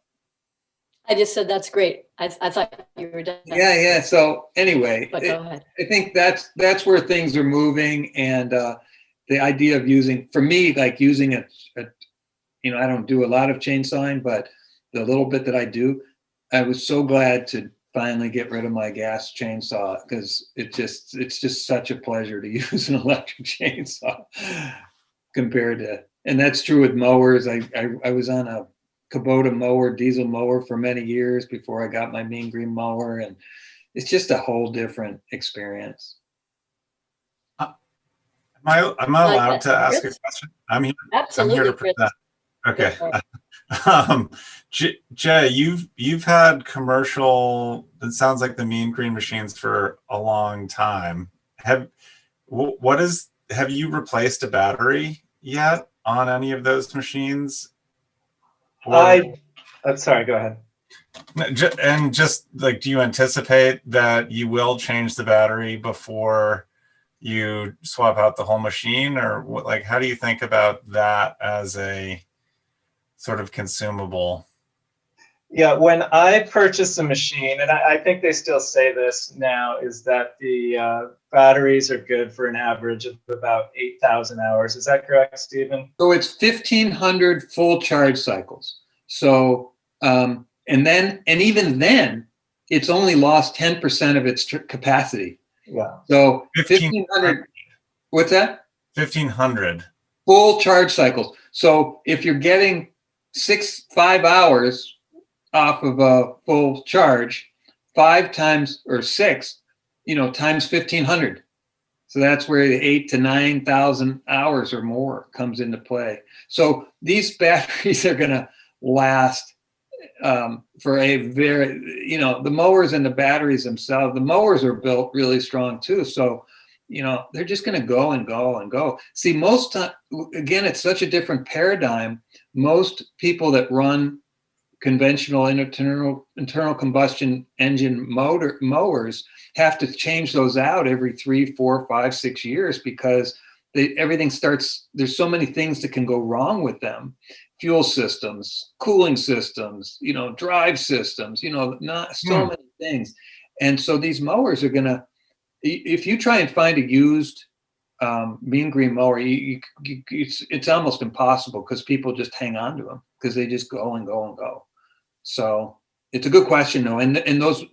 I just said that's great. I thought you were done. Yeah. So anyway, But go ahead. I think that's where things are moving, and the idea of using, for me, like using I don't do a lot of chainsawing, but the little bit that I do, I was so glad to finally get rid of my gas chainsaw, because it's just such a pleasure to use an electric chainsaw compared to, and that's true with mowers. I was on a Kubota mower, diesel mower for many years before I got my Mean Green mower, and it's just a whole different experience. Am I allowed to ask a Chris? question? I'm here. Absolutely, to present. Chris. Okay. Go for it. Jay, you've had commercial. It sounds like the Mean Green machines for a long time. Have you replaced a battery yet on any of those machines? I'm sorry, go ahead. And just like, do you anticipate that you will change the battery before you swap out the whole machine, or what? Like, how do you think about that as a sort of consumable? Yeah, when I purchased a machine, and I think they still say this now, is that the batteries are good for an average of about 8,000 hours. Is that correct, Stephen? So it's 1,500 full charge cycles. So, and even then, it's only lost 10% of its capacity. Yeah. So 1,500, what's that? 1,500. Full charge cycles. So if you're getting 5 hours off of a full charge, 5 times or 6, times 1,500. So that's where the 8,000 to 9,000 hours or more comes into play. So these batteries are going to last for a very, the mowers and the batteries themselves. The mowers are built really strong too. So, they're just going to go and go and go. See, most time, again, it's such a different paradigm. Most people that run conventional internal combustion engine mowers have to change those out every 3, 4, 5, 6 years because everything starts. There's so many things that can go wrong with them: fuel systems, cooling systems, drive systems. Not so many things. And so these mowers are gonna. If you try and find a used Mean Green mower, it's almost impossible because people just hang on to them because they just go and go and go. So it's a good question, though, and those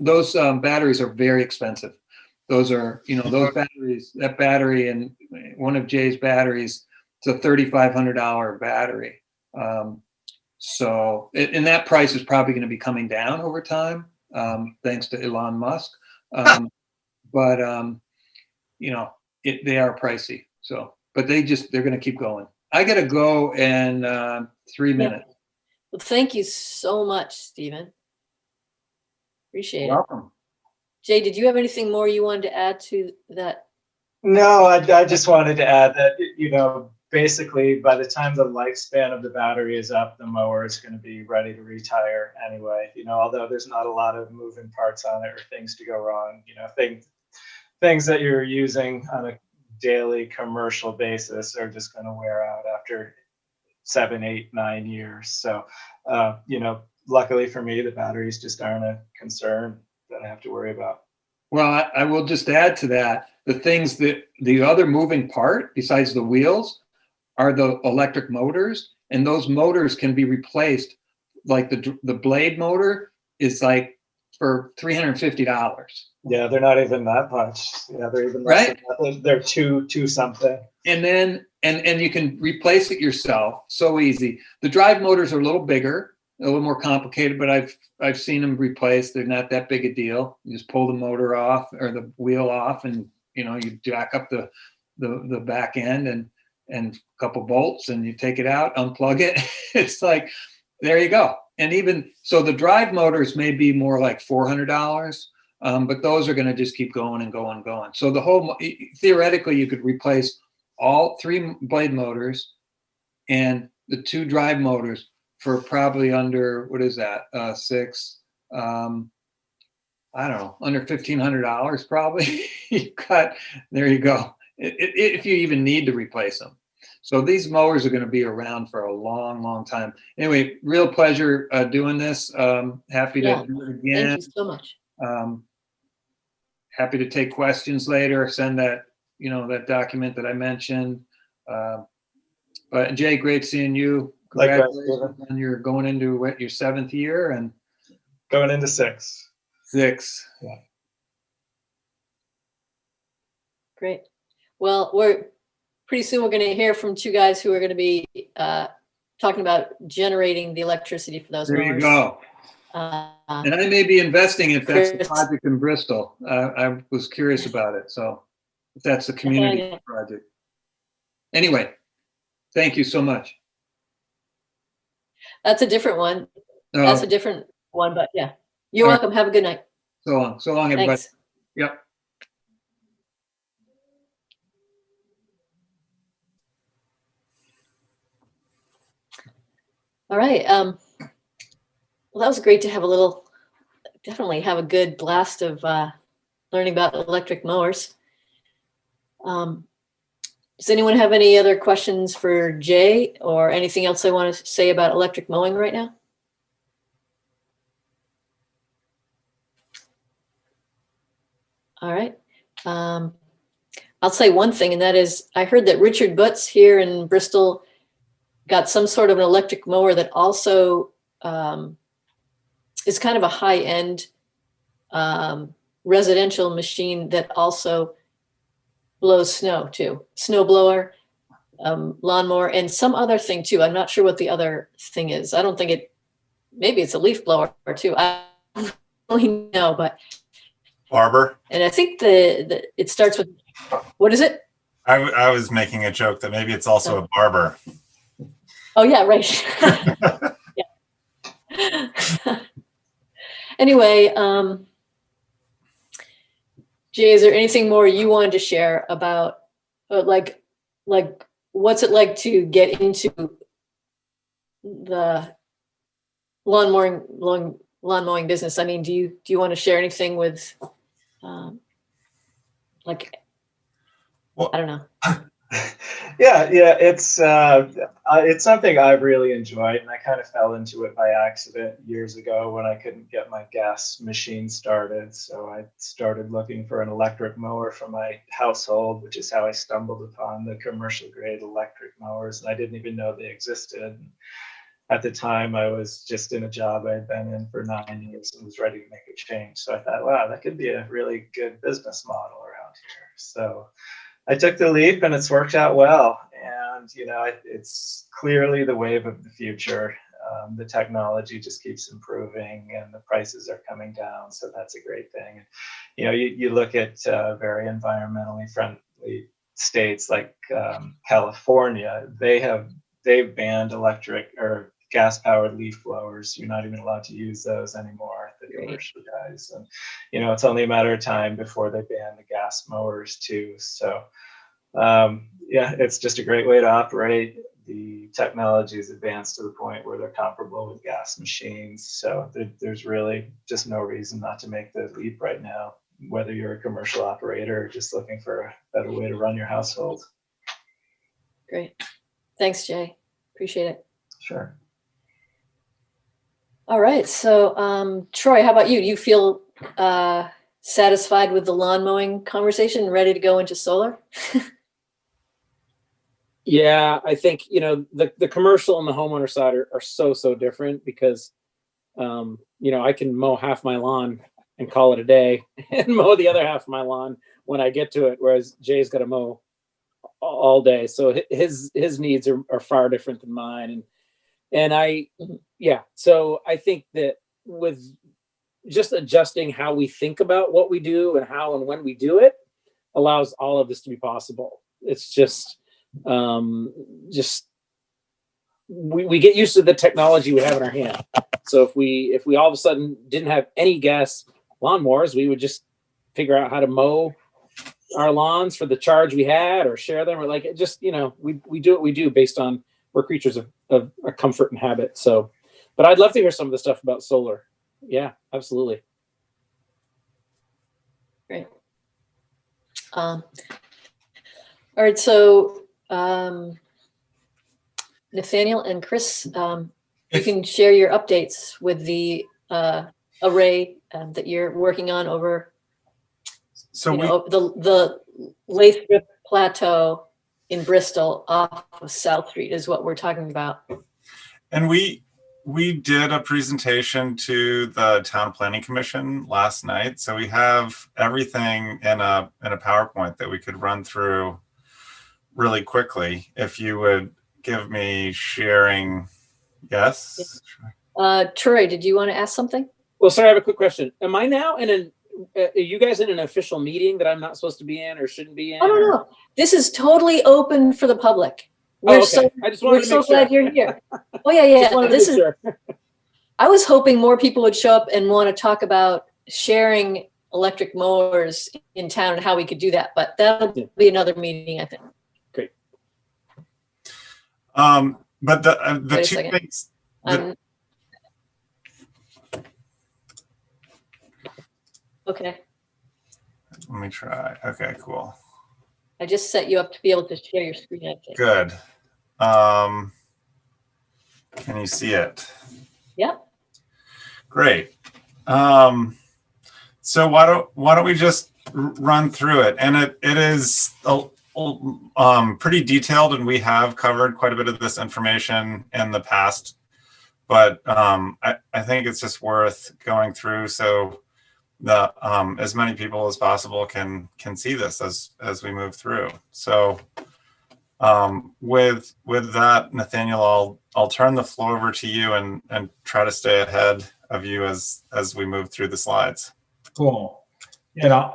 batteries are very expensive. Those are, those batteries. That battery and one of Jay's batteries, it's a $3,500 battery. So and that price is probably going to be coming down over time, thanks to Elon Musk. But they are pricey. So, but they're going to keep going. I got to go in 3 minutes. Well, thank you so much, Stephen. Appreciate it. Welcome. Jay, did you have anything more you wanted to add to that? No, I just wanted to add that, basically by the time the lifespan of the battery is up, the mower is going to be ready to retire anyway, although there's not a lot of moving parts on it or things to go wrong, things that you're using on a daily commercial basis are just going to wear out after 7, 8, 9 years. So, luckily for me, the batteries just aren't a concern that I have to worry about. Well, I will just add to that, the other moving part besides the wheels are the electric motors, and those motors can be replaced. Like the blade motor is like for $350. Yeah, they're not even that much. Yeah, they're even less than that. They're two something. And then and you can replace it yourself. So easy. The drive motors are a little bigger, a little more complicated, but I've seen them replaced. They're not that big a deal. You just pull the motor off or the wheel off, and you jack up the back end and a couple bolts, and you take it out, unplug it. It's like, there you go. And even so, the drive motors may be more like $400. But those are going to just keep going and going and going. So theoretically, you could replace all 3 blade motors and the 2 drive motors for probably under, what is that? 6, I don't know, under $1,500 probably. There you go. If you even need to replace them. So these mowers are going to be around for a long, long time. Anyway, real pleasure doing this. Happy to do it again. Thank you so much. Happy to take questions later. Send that, that document that I mentioned. But Jay, great seeing you. Congratulations on your going into your 7th year and going into 6. 6. Yeah. Great. Well, pretty soon we're going to hear from 2 guys who are going to be talking about generating the electricity for those There you mowers. go. And I may be investing if that's the Chris. project in Bristol. I was curious about it. So if that's a community Yeah. project. Anyway, thank you so much. That's a different one. No, That's a different one, but yeah. You're All right. welcome. Have a good night. so long. So long, everybody. Thanks. Yep. All right. Well, that was great to have definitely have a good blast of learning about electric mowers. Does anyone have any other questions for Jay or anything else they want to say about electric mowing right now? All right. I'll say one thing, and that is I heard that Richard Butts here in Bristol got some sort of an electric mower that also is kind of a high-end residential machine that also blows snow too. Snow blower, lawnmower, and some other thing too. I'm not sure what the other thing is. I don't think maybe it's a leaf blower too. I don't really know, but. Barber. And I think it starts with, what is it? I was making a joke that maybe it's also a barber. Oh yeah, right. Yeah. Anyway, Jay, is there anything more you wanted to share about like what's it like to get into the lawn mowing business? I mean, do you want to share anything with Well, I don't know. Yeah, it's something I've really enjoyed, and I kind of fell into it by accident years ago when I couldn't get my gas machine started. So I started looking for an electric mower for my household, which is how I stumbled upon the commercial grade electric mowers, and I didn't even know they existed. At the time, I was just in a job I had been in for 9 years and was ready to make a change. So I thought, wow, that could be a really good business model around here. So I took the leap and it's worked out well. And, it's clearly the wave of the future. The technology just keeps improving and the prices are coming down. So that's a great thing. You look at very environmentally friendly states like California, they've banned electric or gas powered leaf blowers. You're not even allowed to use those anymore, the commercial guys. And, it's only a matter of time before they ban the gas mowers too. So, it's just a great way to operate. The technology is advanced to the point where they're comparable with gas machines. So there's really just no reason not to make the leap right now, whether you're a commercial operator or just looking for a better way to run your household. Great. Thanks, Jay. Appreciate it. Sure. All right. So, Troy, how about you? Do you feel satisfied with the lawn mowing conversation, ready to go into solar? Yeah, I think, the commercial and the homeowner side are so different because, I can mow half my lawn and call it a day and mow the other half of my lawn when I get to it. Whereas Jay's got to mow all day. So his needs are far different than mine. So I think that with just adjusting how we think about what we do and how and when we do it allows all of this to be possible. It's just we get used to the technology we have in our hand. So if we all of a sudden didn't have any gas lawnmowers, we would just figure out how to mow our lawns for the charge we had or share them, or like it just, we do what we do based on, we're creatures of a comfort and habit. So, but I'd love to hear some of the stuff about solar. Yeah, absolutely. Great. All right. So, Nathaniel and Chris, you can share your updates with the array that you're working on over the Lathrop Plateau in Bristol off of South Street is what we're talking about. And we did a presentation to the Town Planning Commission last night. So we have everything in a PowerPoint that we could run through really quickly if you would give me sharing. Yes. Troy, did you want to ask something? Well, sorry, I have a quick question. Am I now in an? Are you guys in an official meeting that I'm not supposed to be in or shouldn't be in? Oh, or- no. This is totally open for the public. Oh, We're okay. so I just wanted we're to so make sure. glad you're here. Oh yeah, Just yeah. wanted to This make is. sure. I was hoping more people would show up and want to talk about sharing electric mowers in town and how we could do that, but that'll be another meeting, I think. Great. But the Wait a two second. things. Okay, Let me try. Okay, cool. I just set you up to be able to share your screen, I think. Good. Can you see it? Yep. Great. So why don't we just run through it? And it is pretty detailed, and we have covered quite a bit of this information in the past. But I think it's just worth going through so the as many people as possible can see this as we move through. So with that, Nathaniel, I'll turn the floor over to you and try to stay ahead of you as we move through the slides. Cool. Yeah,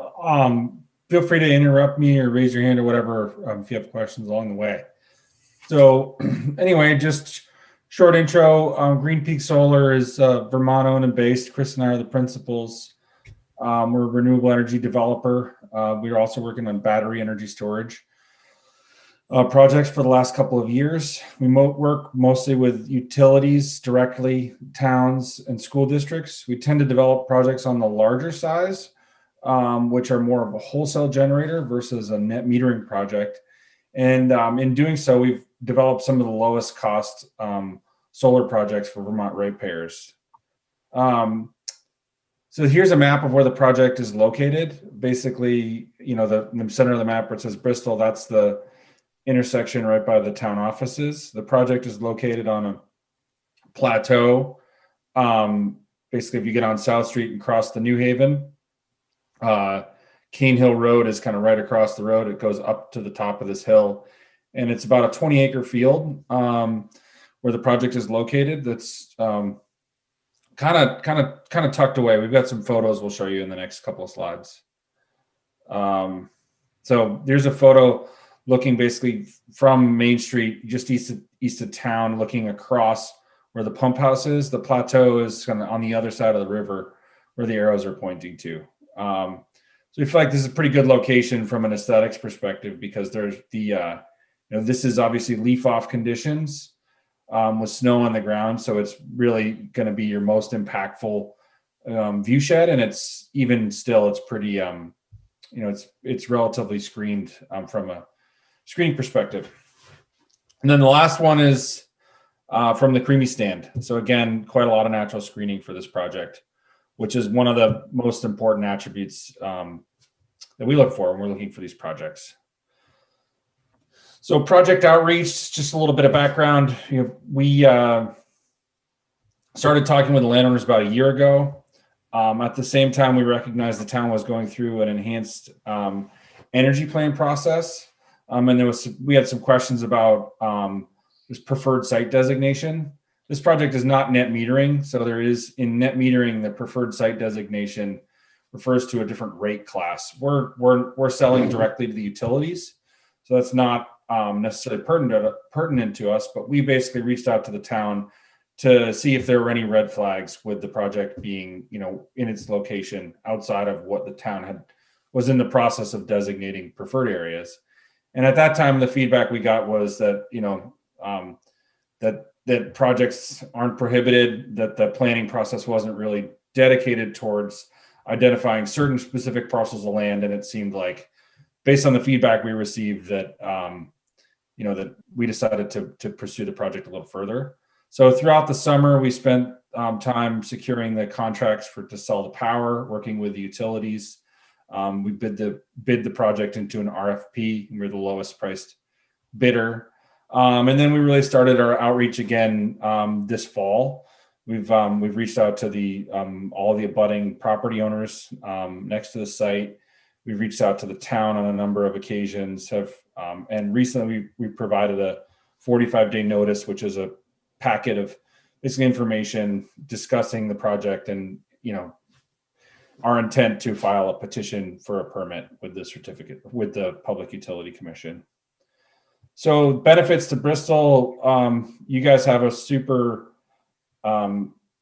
feel free to interrupt me or raise your hand or whatever if you have questions along the way. So anyway, just short intro. Green Peak Solar is Vermont owned and based. Chris and I are the principals. We're a renewable energy developer. We're also working on battery energy storage projects for the last couple of years. We work mostly with utilities directly, towns and school districts. We tend to develop projects on the larger size, which are more of a wholesale generator versus a net metering project. And in doing so, we've developed some of the lowest cost solar projects for Vermont ratepayers. So here's a map of where the project is located. Basically, you know, the center of the map where it says Bristol, that's the intersection right by the town offices. The project is located on a plateau. Basically, if you get on South Street and cross the New Haven, Cane Hill Road is kind of right across the road. It goes up to the top of this hill, and it's about a 20-acre field where the project is located. That's kind of tucked away. We've got some photos we'll show you in the next couple of slides. So there's a photo looking basically from Main Street, just east of town, looking across where the pump house is. The plateau is kind of on the other side of the river where the arrows are pointing to. So we feel like this is a pretty good location from an aesthetics perspective because there's the, this is obviously leaf off conditions with snow on the ground. So it's really going to be your most impactful view shed. And it's even still, it's pretty, it's relatively screened from a screening perspective. And then the last one is from the Creamy Stand. So again, quite a lot of natural screening for this project, which is one of the most important attributes that we look for when we're looking for these projects. So project outreach, just a little bit of background. We started talking with the landowners about a year ago. At the same time, we recognized the town was going through an enhanced energy plan process. And we had some questions about this preferred site designation. This project is not net metering. So there is in net metering, the preferred site designation refers to a different rate class. We're selling directly to the utilities. So that's not necessarily pertinent to us, but we basically reached out to the town to see if there were any red flags with the project being, in its location outside of what the town was in the process of designating preferred areas. And at that time, the feedback we got was that, that projects aren't prohibited, that the planning process wasn't really dedicated towards identifying certain specific parcels of land. And it seemed like, based on the feedback we received, that, that we decided to pursue the project a little further. So throughout the summer, we spent time securing the contracts to sell the power, working with the utilities. We bid the project into an RFP, and we're the lowest priced bidder. And then we really started our outreach again this fall. We've reached out to all the abutting property owners next to the site. We've reached out to the town on a number of occasions. And recently we provided a 45-day notice, which is a packet of basically information discussing the project and, our intent to file a petition for a permit with the certificate with the Public Utility Commission. So benefits to Bristol, you guys have a super,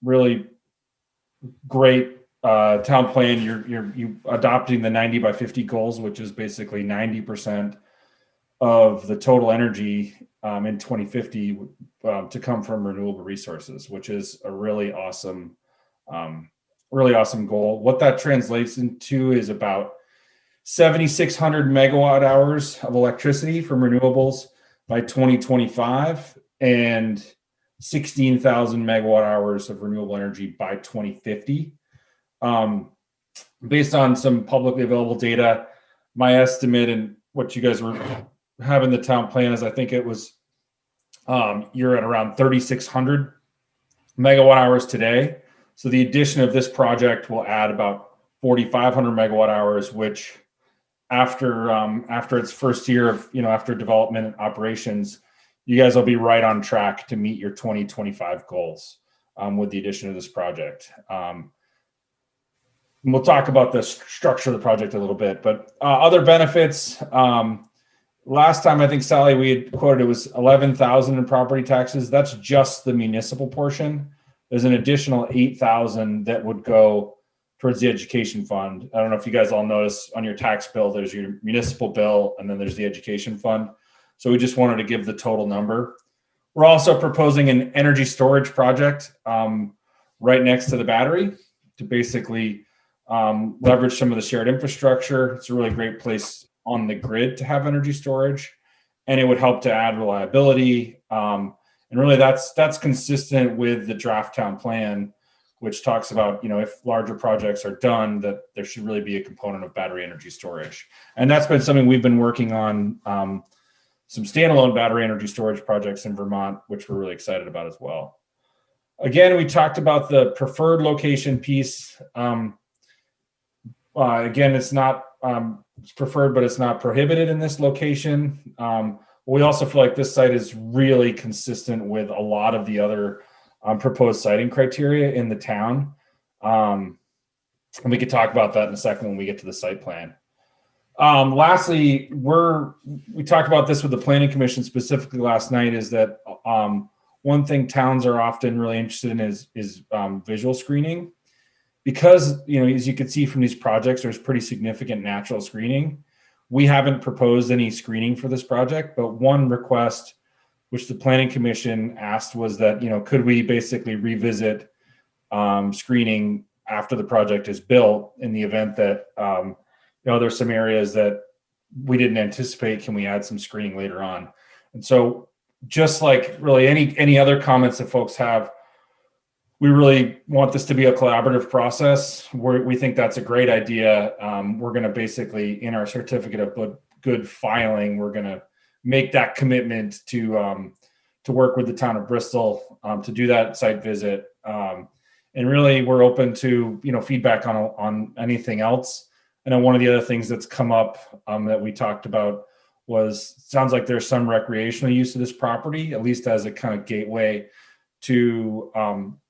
really great town plan. You're adopting the 90 by 50 goals, which is basically 90% of the total energy in 2050 to come from renewable resources, which is a really awesome goal. What that translates into is about 7,600 megawatt hours of electricity from renewables by 2025 and 16,000 megawatt hours of renewable energy by 2050. Based on some publicly available data, my estimate and what you guys were having the town plan is, I think it was, you're at around 3,600 megawatt hours today. So the addition of this project will add about 4,500 megawatt hours, which after its first year of, after development and operations, you guys will be right on track to meet your 2025 goals with the addition of this project. We'll talk about the structure of the project a little bit, but other benefits. Last time, I think, Sally, we had quoted it was 11,000 in property taxes. That's just the municipal portion. There's an additional 8,000 that would go towards the education fund. I don't know if you guys all notice on your tax bill, there's your municipal bill, and then there's the education fund. So we just wanted to give the total number. We're also proposing an energy storage project right next to the battery to basically leverage some of the shared infrastructure. It's a really great place on the grid to have energy storage, and it would help to add reliability. And really that's consistent with the draft town plan, which talks about, if larger projects are done, that there should really be a component of battery energy storage. And that's been something we've been working on, some standalone battery energy storage projects in Vermont, which we're really excited about as well. Again, we talked about the preferred location piece. Again, it's not it's preferred, but it's not prohibited in this location. We also feel like this site is really consistent with a lot of the other proposed siting criteria in the town. And we could talk about that in a second when we get to the site plan. Lastly, we talked about this with the Planning Commission specifically last night, is that one thing towns are often really interested in is visual screening. Because, as you can see from these projects, there's pretty significant natural screening. We haven't proposed any screening for this project, but one request which the Planning Commission asked was that, could we basically revisit screening after the project is built in the event that, there's some areas that we didn't anticipate, can we add some screening later on? And so just like really any other comments that folks have, we really want this to be a collaborative process. We think that's a great idea. We're going to basically, in our certificate of good filing, we're going to make that commitment to work with the town of Bristol to do that site visit. And really, we're open to feedback on anything else. And then one of the other things that's come up that we talked about sounds like there's some recreational use of this property, at least as a kind of gateway to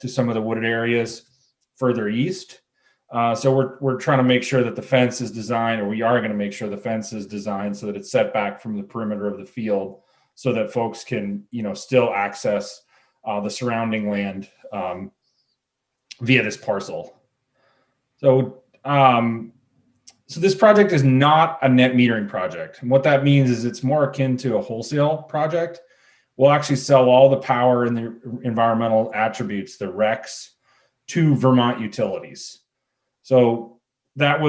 some of the wooded areas further east. So we're trying to make sure that the fence is designed, or we are going to make sure the fence is designed so that it's set back from the perimeter of the field, so that folks can still access the surrounding land via this parcel. So this project is not a net metering project, and what that means is it's more akin to a wholesale project. We'll actually sell all the power and the environmental attributes, the RECs, to Vermont utilities. So that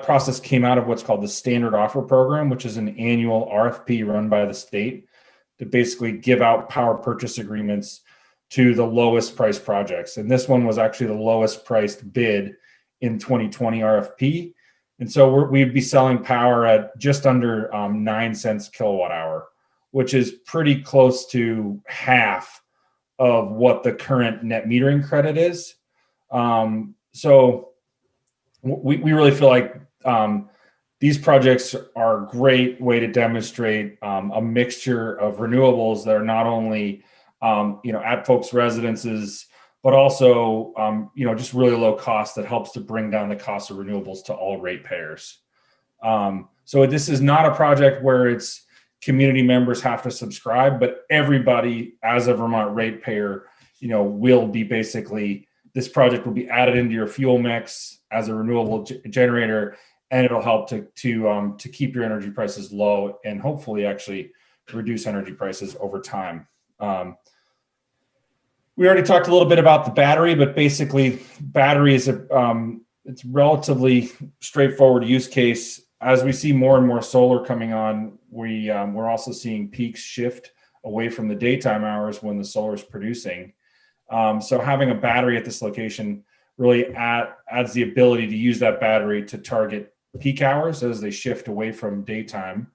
process came out of what's called the Standard Offer Program, which is an annual RFP run by the state to basically give out power purchase agreements to the lowest price projects. And this one was actually the lowest priced bid in 2020 RFP. And so we'd be selling power at just under 9 cents kilowatt hour, which is pretty close to half of what the current net metering credit is. So we really feel like these projects are a great way to demonstrate a mixture of renewables that are not only at folks' residences, but also just really low cost that helps to bring down the cost of renewables to all ratepayers. So this is not a project where it's community members have to subscribe, but everybody as a Vermont ratepayer, will be basically, this project will be added into your fuel mix as a renewable generator, and it'll help to keep your energy prices low and hopefully actually reduce energy prices over time. We already talked a little bit about the battery, but basically battery is it's relatively straightforward use case. As we see more and more solar coming on, we're also seeing peaks shift away from the daytime hours when the solar is producing. So having a battery at this location really adds the ability to use that battery to target peak hours as they shift away from daytime.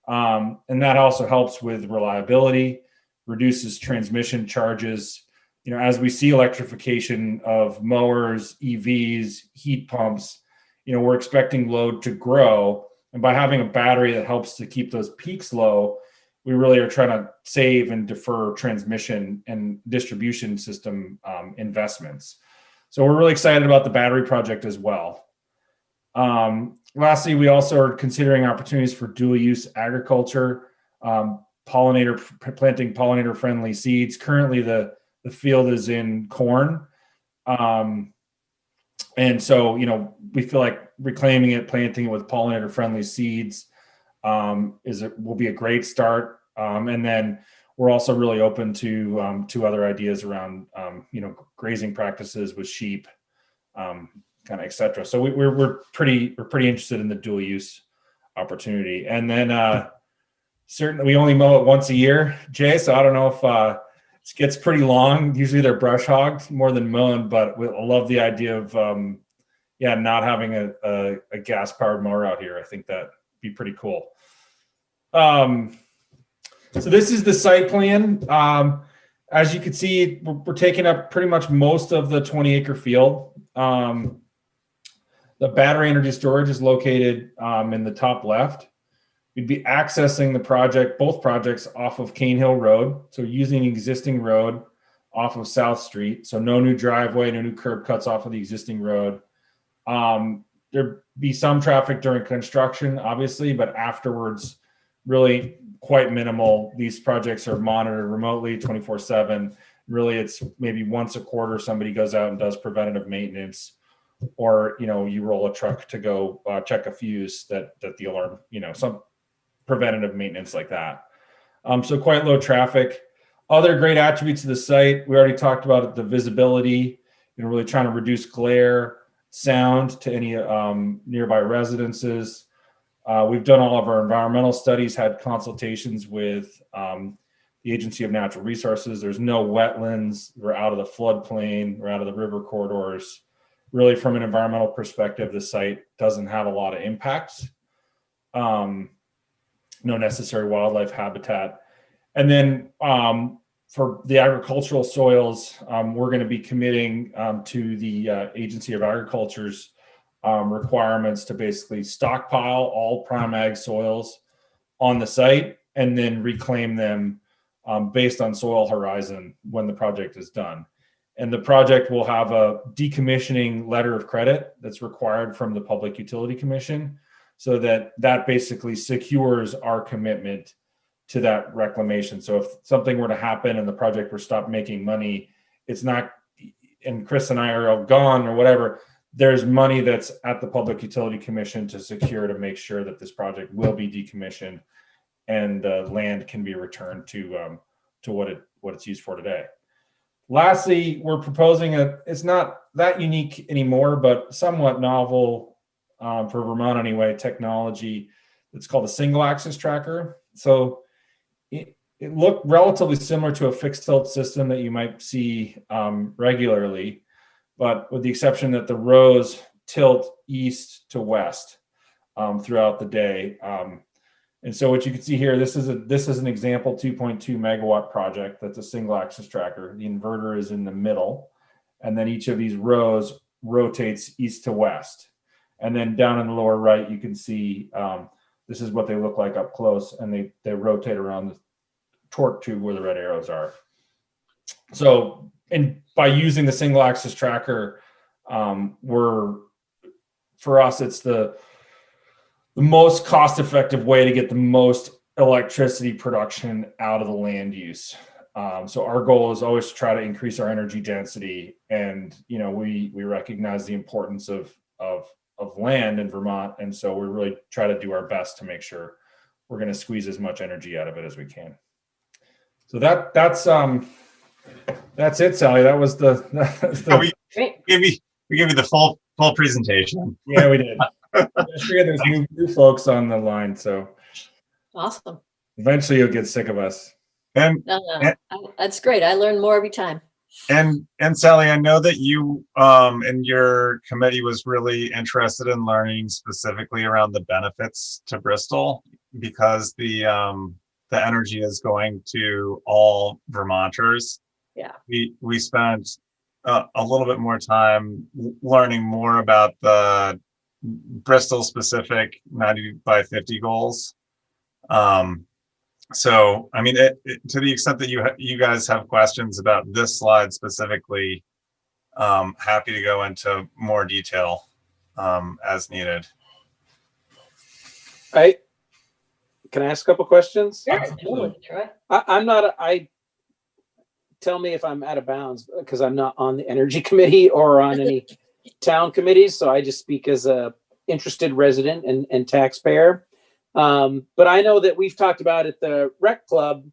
And that also helps with reliability, reduces transmission charges. As we see electrification of mowers, EVs, heat pumps, we're expecting load to grow. And by having a battery that helps to keep those peaks low, we really are trying to save and defer transmission and distribution system investments. So we're really excited about the battery project as well. Lastly, we also are considering opportunities for dual use agriculture, planting pollinator friendly seeds. Currently, the field is in corn. And so, we feel like reclaiming it, planting it with pollinator friendly seeds will be a great start. And then we're also really open to other ideas around, grazing practices with sheep, kind of et cetera. So we're pretty interested in the dual use opportunity. And then certainly we only mow it once a year, Jay. So I don't know if it gets pretty long. Usually they're brush hogged more than mown, but I love the idea of not having a gas powered mower out here. I think that'd be pretty cool. So this is the site plan. As you can see, we're taking up pretty much most of the 20-acre field. The battery energy storage is located in the top left. We'd be accessing both projects off of Cane Hill Road. So using existing road off of South Street. So no new driveway, no new curb cuts off of the existing road. There'd be some traffic during construction, obviously, but afterwards, really quite minimal. These projects are monitored remotely 24/7. Really, it's maybe once a quarter somebody goes out and does preventative maintenance, or you roll a truck to go check a fuse that the alarm, some preventative maintenance like that. So quite low traffic. Other great attributes of the site, we already talked about it, the visibility, really trying to reduce glare, sound to any nearby residences. We've done all of our environmental studies, had consultations with the Agency of Natural Resources. There's no wetlands. We're out of the floodplain. We're out of the river corridors. Really, from an environmental perspective, the site doesn't have a lot of impacts. No necessary wildlife habitat. And then for the agricultural soils, we're going to be committing to the Agency of Agriculture's requirements to basically stockpile all prime ag soils on the site and then reclaim them based on soil horizon when the project is done. And the project will have a decommissioning letter of credit that's required from the Public Utility Commission, so that basically secures our commitment to that reclamation. So if something were to happen and the project were stopped making money, it's not, and Chris and I are all gone or whatever, there's money that's at the Public Utility Commission to secure, to make sure that this project will be decommissioned and the land can be returned to what it's used for today. Lastly, we're proposing it's not that unique anymore, but somewhat novel for Vermont anyway, technology. It's called a single axis tracker. So it looked relatively similar to a fixed tilt system that you might see regularly, but with the exception that the rows tilt east to west throughout the day. And so what you can see here, this is an example 2.2 megawatt project that's a single axis tracker. The inverter is in the middle, and then each of these rows rotates east to west. And then down in the lower right, you can see this is what they look like up close, and they rotate around the torque tube where the red arrows are. So, and by using the single axis tracker, for us, it's the most cost-effective way to get the most electricity production out of the land use. So our goal is always to try to increase our energy density, and we recognize the importance of land in Vermont, and so we really try to do our best to make sure we're going to squeeze as much energy out of it as we can. So that's it, Sally. That was We gave you the full presentation. Yeah, we did. I figured there's new folks on the line, so Awesome. eventually you'll get sick of us. And That's great. I learn more every time. And Sally, I know that you and your committee was really interested in learning specifically around the benefits to Bristol, because the energy is going to all Vermonters. Yeah. We spent a little bit more time learning more about the Bristol specific 90 by 50 goals. So, I mean, to the extent that you guys have questions about this slide specifically, happy to go into more detail as needed. Can I ask a couple questions? Yeah, totally. Troy. I tell me if I'm out of bounds, because I'm not on the energy committee or on any town committees. So I just speak as a interested resident and taxpayer. But I know that we've talked about at the rec club,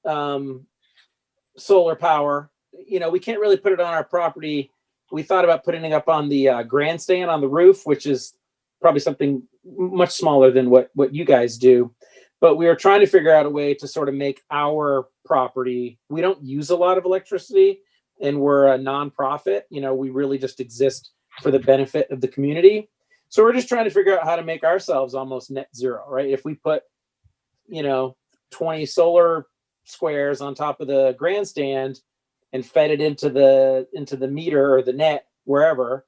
solar power. We can't really put it on our property. We thought about putting it up on the grandstand on the roof, which is probably something much smaller than what you guys do. But we were trying to figure out a way to sort of make our property, we don't use a lot of electricity, and we're a nonprofit. We really just exist for the benefit of the community. So we're just trying to figure out how to make ourselves almost net zero, right? If we put, 20 solar squares on top of the grandstand and fed it into the meter or the net, wherever,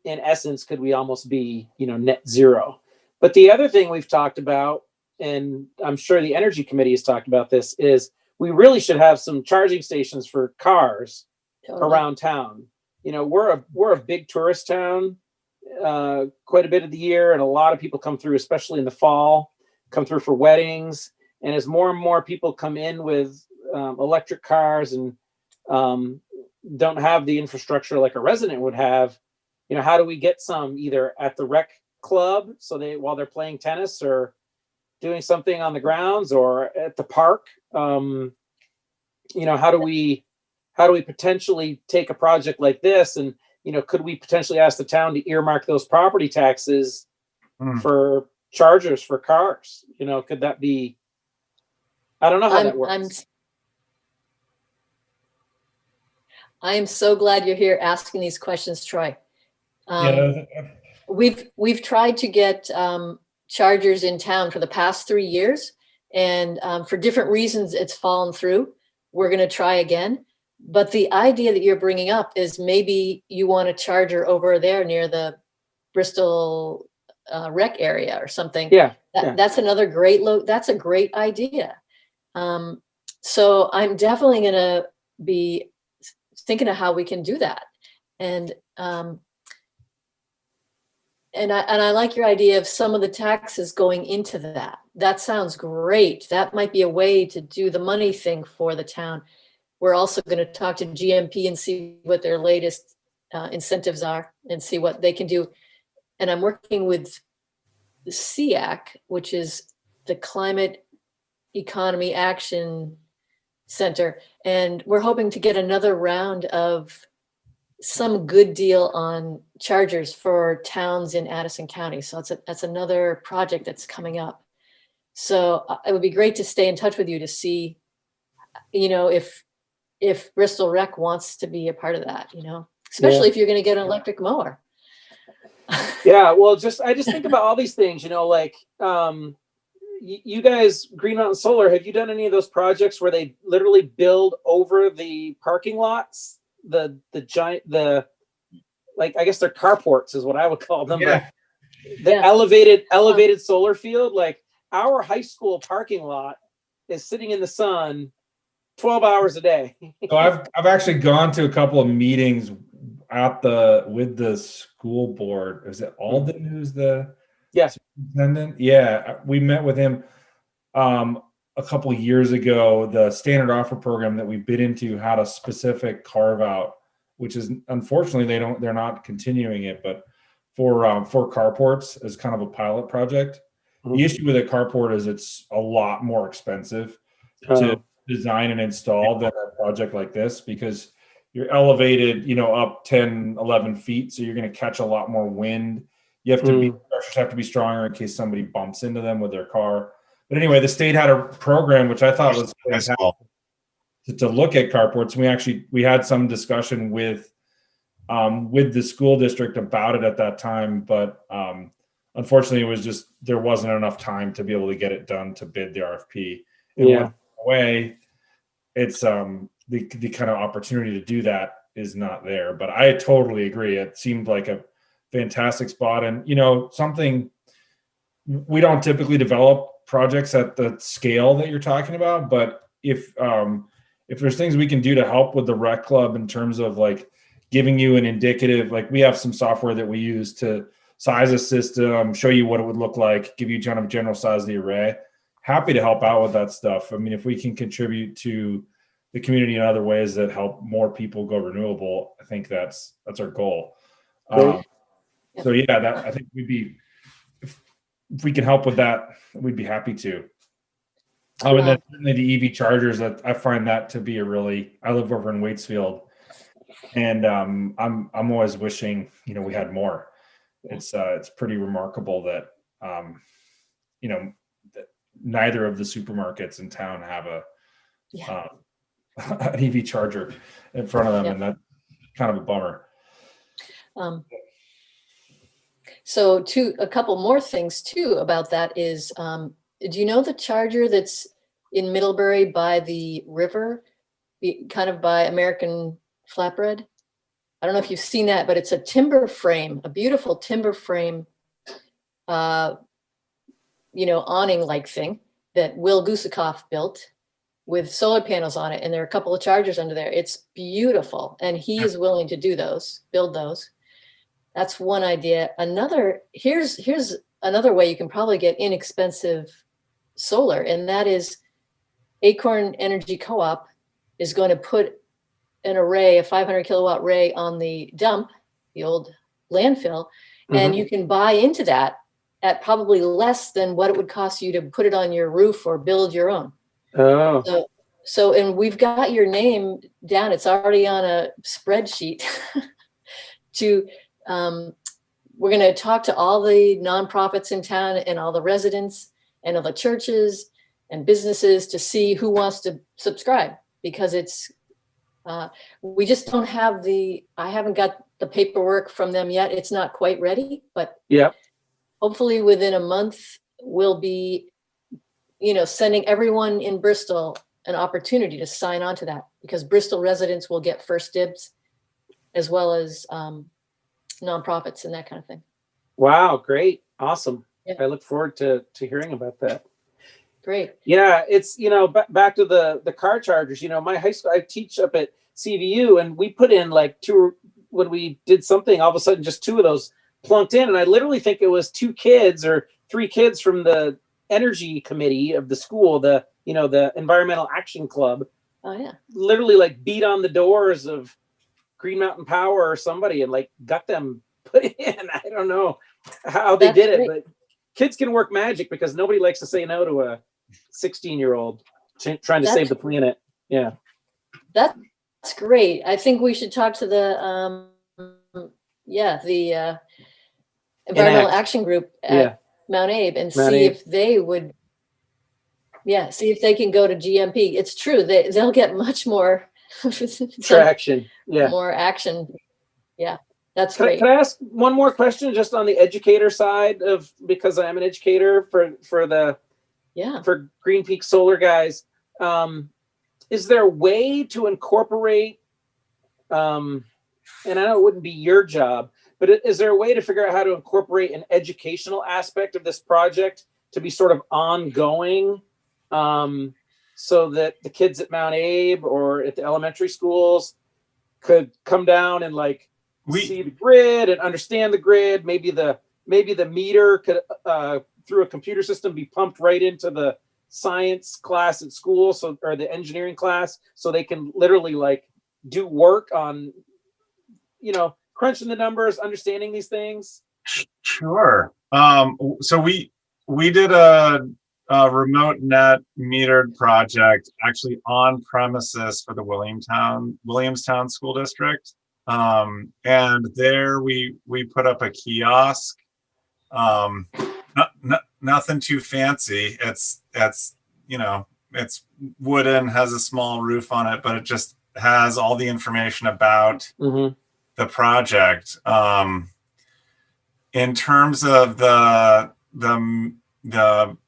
in essence, could we almost be, net zero? But the other thing we've talked about, and I'm sure the Energy Committee has talked about this, is we really should have some charging stations for cars around town. We're a big tourist town. Quite a bit of the year, and a lot of people come through, especially in the fall, come through for weddings. And as more and more people come in with electric cars and don't have the infrastructure like a resident would have, how do we get some either at the rec club, so while they're playing tennis or doing something on the grounds, or at the park? How do we potentially take a project like this and could we potentially ask the town to earmark those property taxes for chargers for cars? Could that be? I don't know how that works. I am so glad you're here asking these questions, Troy. We've tried to get chargers in town for the past 3 years, and for different reasons, it's fallen through. We're going to try again. But the idea that you're bringing up is maybe you want a charger over there near the Bristol rec area or something. That's another great that's a great idea. So I'm definitely going to be thinking of how we can do that. And I like your idea of some of the taxes going into that. That sounds great. That might be a way to do the money thing for the town. We're also going to talk to GMP and see what their latest incentives are and see what they can do. And I'm working with the CEAC, which is the Climate Economy Action Center. And we're hoping to get another round of some good deal on chargers for towns in Addison County. So that's another project that's coming up. So it would be great to stay in touch with you to see, if Bristol Rec wants to be a part of that, especially if you're going to get an electric mower. Well, I just think about all these things, you guys, Green Mountain Solar, have you done any of those projects where they literally build over the parking lots, the giant, I guess they're carports is what I would call them. Yeah. the Yeah. elevated solar field, like our high school parking lot is sitting in the sun 12 hours a day. So I've actually gone to a couple of meetings with the school board. Is it Alden who's the superintendent? Yeah, we met with him a couple of years ago. The standard offer program that we bid into had a specific carve out, which is unfortunately they're not continuing it, but for carports as kind of a pilot project. The issue with a carport is it's a lot more expensive to design and install than a project like this, because you're elevated, up 10, 11 feet. So you're going to catch a lot more wind. You have to pressures have to be stronger in case somebody bumps into them with their car. But anyway, the state had a program, which I thought was fantastic, to look at carports. We had some discussion with the school district about it at that time. But unfortunately, it was just, there wasn't enough time to be able to get it done to bid the RFP. And way, it's the kind of opportunity to do that is not there. But I totally agree. It seemed like a fantastic spot, and something we don't typically develop projects at the scale that you're talking about. But if there's things we can do to help with the rec club in terms of like giving you an indicative, like we have some software that we use to size a system, show you what it would look like, give you kind of general size of the array. Happy to help out with that stuff. I mean, if we can contribute to the community in other ways that help more people go renewable, I think that's our goal. So yeah, I think if we can help with that, we'd be happy to. And then certainly the EV chargers, that I find that to be I live over in Waitsfield, and I'm always wishing we had more. It's pretty remarkable that that neither of the supermarkets in town have an EV charger in front of them, and that's kind of a bummer. So a couple more things too about that is, do you know the charger that's in Middlebury by the river, kind of by American Flatbread? I don't know if you've seen that, but it's a timber frame, a beautiful timber frame, awning-like thing that Will Gusikoff built with solar panels on it. And there are a couple of chargers under there. It's beautiful. And he is willing to build those. That's one idea. Here's another way you can probably get inexpensive solar. And that is Acorn Energy Co-op is going to put an array, a 500 kilowatt array on the dump, the old landfill. And you can buy into that at probably less than what it would cost you to put it on your roof or build your own. Oh. So and we've got your name down. It's already on a spreadsheet we're going to talk to all the nonprofits in town and all the residents and all the churches and businesses to see who wants to subscribe, because it's, we just don't have I haven't got the paperwork from them yet. It's not quite ready, but hopefully within a month we'll be, sending everyone in Bristol an opportunity to sign on to that, because Bristol residents will get first dibs as well as nonprofits and that kind of thing. Wow, great. Awesome. Yeah. I look forward to hearing about that. Great. Yeah, it's, back to the car chargers, my high school, I teach up at CVU, and we put in like when we did something, all of a sudden just two of those plunked in. And I literally think it was 2 kids or 3 kids from the energy committee of the school, the environmental action club. Oh yeah. Literally like beat on the doors of Green Mountain Power or somebody and like got them put in. I don't know how they did it, but kids can work magic, because nobody likes to say no to a 16-year-old trying to save the planet. Yeah. That's great. I think we should talk to the environmental action group at Mount Abe and see if they would, see if they can go to GMP. It's true. They'll get much more traction. More action. Yeah. That's great. Can I ask one more question just on the educator side because I'm an educator for Green Peak Solar guys. Is there a way to incorporate and I know it wouldn't be your job, but is there a way to figure out how to incorporate an educational aspect of this project to be sort of ongoing, so that the kids at Mount Abe or at the elementary schools could come down and like see the grid and understand the grid? Maybe the meter could, through a computer system, be pumped right into the science class at school, so, or the engineering class, so they can literally like do work on, crunching the numbers, understanding these things. Sure. So we did a remote net metered project actually on premises for the Williamstown School District. And there we put up a kiosk. Nothing too fancy. It's wooden, has a small roof on it, but it just has all the information about the project. In terms of the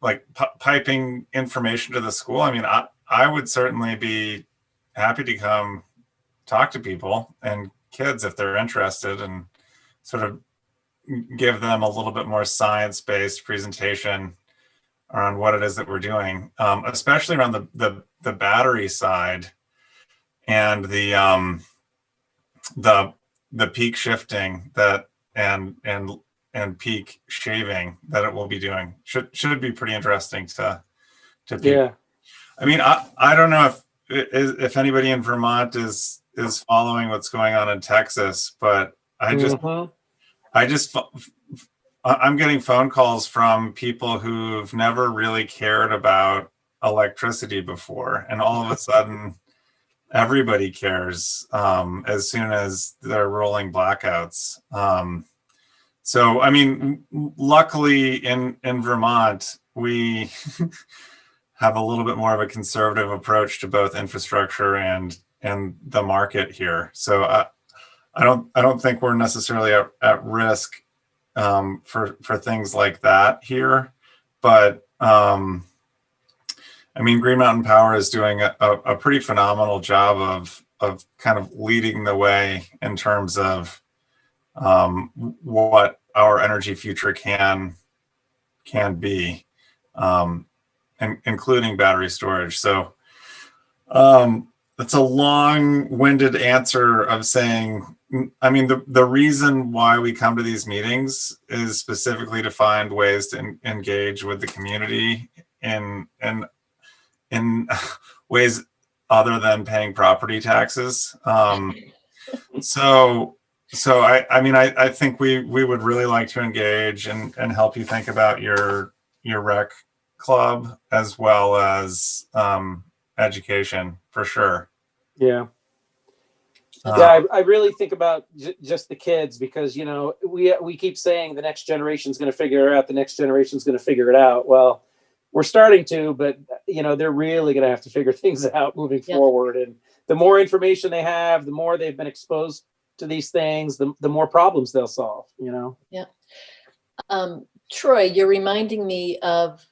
like piping information to the school, I mean, I would certainly be happy to come talk to people and kids if they're interested, and sort of give them a little bit more science-based presentation around what it is that we're doing, especially around the battery side and the peak shifting that and peak shaving that it will be doing. Should be pretty interesting to people. Yeah. I mean, I don't know if anybody in Vermont is following what's going on in Texas, but I'm getting phone calls from people who've never really cared about electricity before, and all of a sudden everybody cares as soon as they're rolling blackouts. So, I mean, luckily in Vermont, we have a little bit more of a conservative approach to both infrastructure and the market here. So I don't think we're necessarily at risk for things like that here. But I mean, Green Mountain Power is doing a pretty phenomenal job of kind of leading the way in terms of what our energy future can be, including battery storage. So that's a long-winded answer of saying, I mean, the reason why we come to these meetings is specifically to find ways to engage with the community in ways other than paying property taxes. So I mean, I think we would really like to engage and help you think about your rec club as well as education, for sure. Yeah. Yeah, I really think about just the kids, because we keep saying the next generation's going to figure it out. The next generation's going to figure it out. Well, we're starting to, but they're really going to have to figure things out moving forward. And the more information they have, the more they've been exposed to these things, the more problems they'll solve. Yeah. Troy, you're reminding me of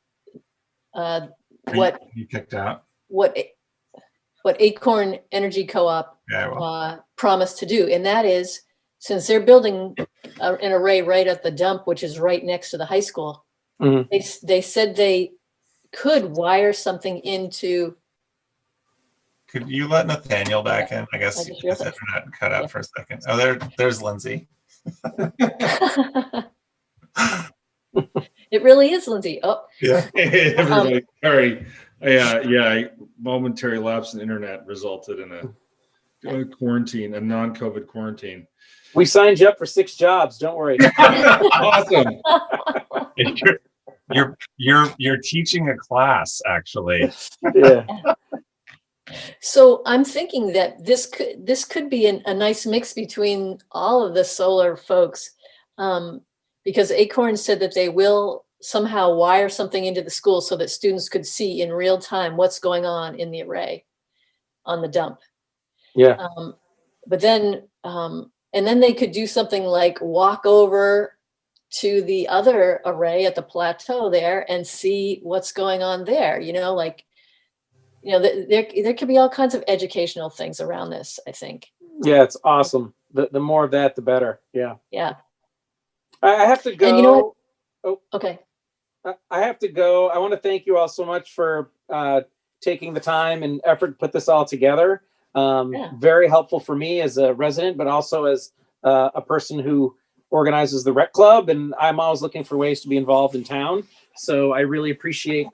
what you kicked out. What Acorn Energy Co-op promised to do, and that is, since they're building an array right at the dump, which is right next to the high school, they said they could wire something into. Could you let Nathaniel back in? I guess his internet cut out for a second. Oh, there's Lindsay. It really is Lindsay. Oh, yeah. Hey, everybody. Sorry. Yeah. Momentary lapse in internet resulted in a quarantine, a non-COVID quarantine. We signed you up for 6 jobs. Don't worry. Awesome. You're teaching a class, actually. Yeah. So I'm thinking that this could be a nice mix between all of the solar folks, because Acorn said that they will somehow wire something into the school so that students could see in real time what's going on in the array on the dump. Yeah. But then, and then they could do something like walk over to the other array at the plateau there and see what's going on there. There could be all kinds of educational things around this, I think. Yeah, it's awesome. the more of that, the better. Yeah. Yeah. I have to go. And you know Oh, Okay. I have to go. I want to thank you all so much for taking the time and effort to put this all together. Yeah. Very helpful for me as a resident, but also as a person who organizes the rec club. And I'm always looking for ways to be involved in town. So I really appreciate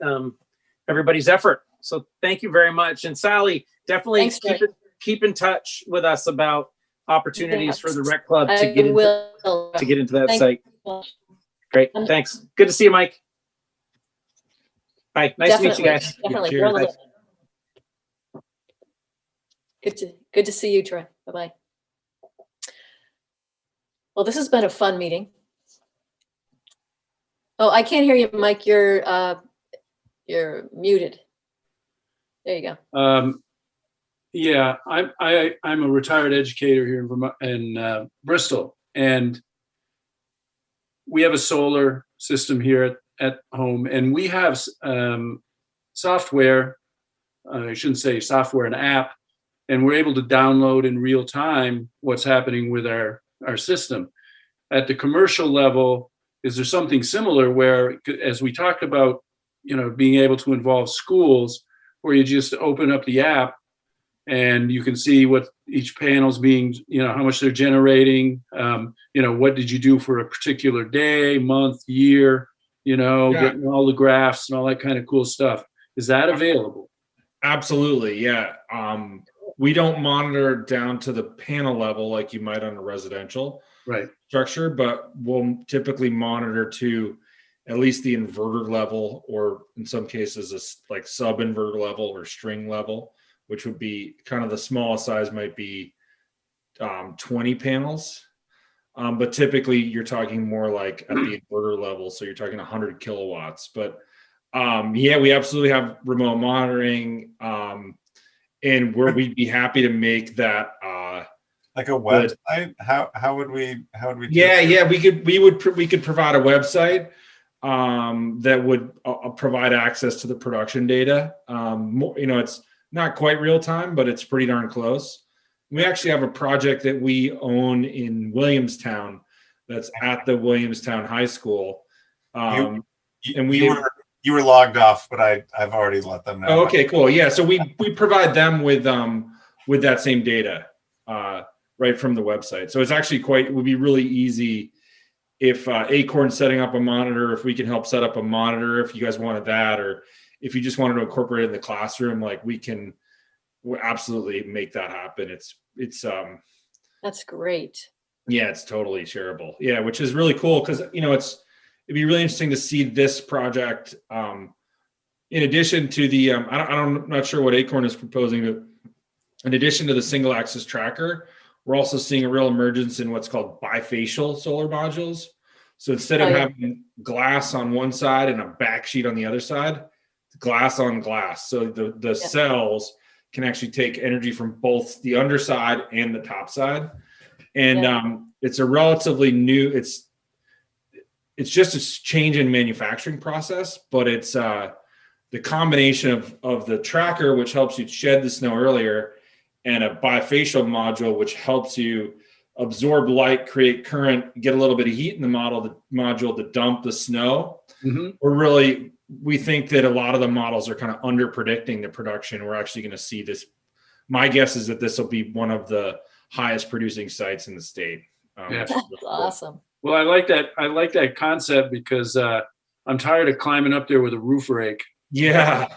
everybody's effort. So thank you very much. And Sally, definitely Thanks, keep in touch with us about opportunities for the rec club I to get into that Thank site. you. Great. Thanks. Good to see you, Mike. Bye. Nice to meet you guys. Definitely. Cheers. Really good to see you, Troy. Bye-bye. Well, this has been a fun meeting. Oh, I can't hear you, Mike. You're muted. There you go. Yeah, I'm a retired educator here in Vermont, in Bristol, and we have a solar system here at home, and we have software. I shouldn't say software, an app, and we're able to download in real time what's happening with our system. At the commercial level, is there something similar where, as we talked about, being able to involve schools, where you just open up the app and you can see what each panel's being, how much they're generating, what did you do for a particular day, month, year, getting all the graphs and all that kind of cool stuff. Is that available? Absolutely, yeah. We don't monitor down to the panel level like you might on a residential structure, but we'll typically monitor to at least the inverter level, or in some cases, like sub-inverter level or string level, which would be kind of the smallest size might be 20 panels. But typically you're talking more like at the inverter level. So you're talking 100 kilowatts. But yeah, we absolutely have remote monitoring. And we'd be happy to make that like a website. How would we do we could provide a website that would provide access to the production data. It's not quite real time, but it's pretty darn close. We actually have a project that we own in Williamstown that's at the Williamstown High School. You were logged off, but I've already let them know. Oh, okay, cool. Yeah, so we provide them with that same data right from the website. So it's actually it would be really easy if Acorn's setting up a monitor, if we can help set up a monitor, if you guys wanted that, or if you just wanted to incorporate it in the classroom, like we'll absolutely make that happen. It's That's great. Yeah, it's totally shareable. Yeah, which is really cool because it'd be really interesting to see this project in addition to the I'm not sure what Acorn is proposing, but in addition to the single axis tracker, we're also seeing a real emergence in what's called bifacial solar modules. So instead of having glass on one side and a backsheet on the other side, glass on glass. So the cells can actually take energy from both the underside and the top side. And it's a relatively new, it's just a change in manufacturing process, but it's the combination of the tracker, which helps you shed the snow earlier, and a bifacial module, which helps you absorb light, create current, get a little bit of heat in the module to dump the snow. Mm-hmm. We think that a lot of the models are kind of under predicting the production. We're actually going to see this. My guess is that this will be one of the highest producing sites in the state. That's awesome. Well, I like that concept because I'm tired of climbing up there with a roof rake. Yeah.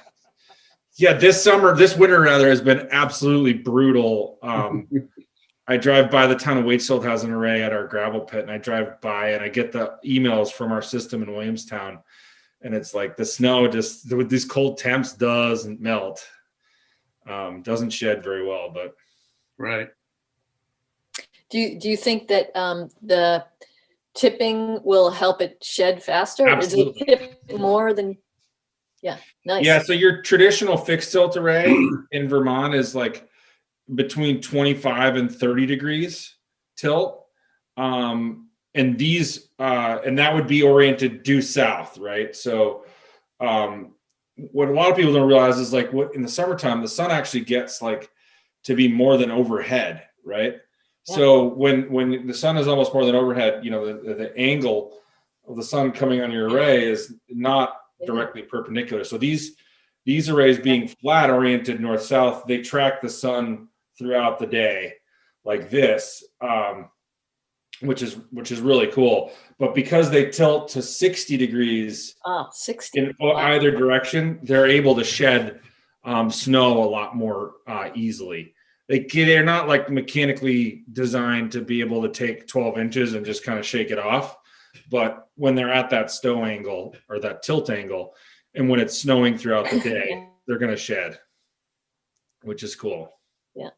Yeah, this winter rather has been absolutely brutal. I drive by the town of Waitsfield has an array at our gravel pit, and I drive by and I get the emails from our system in Williamstown, and it's like the snow just with these cold temps doesn't melt, doesn't shed very well, but right. Do you think that the tipping will help it shed faster? Absolutely. Is it tip more than? Yeah, nice. Yeah, so your traditional fixed tilt array in Vermont is like between 25 and 30 degrees tilt. And these, and that would be oriented due south, right? So what a lot of people don't realize is like what in the summertime, the sun actually gets like to be more than overhead, right? So when the sun is almost more than overhead, you know, the angle of the sun coming on your array is not directly perpendicular. So these arrays being flat oriented north-south, they track the sun throughout the day like this, which is really cool. But because they tilt to 60 degrees 60 in either direction, they're able to shed snow a lot more easily. They're not like mechanically designed to be able to take 12 inches and just kind of shake it off. But when they're at that stow angle or that tilt angle, and when it's snowing throughout the day, they're going to shed, which is cool. Yeah.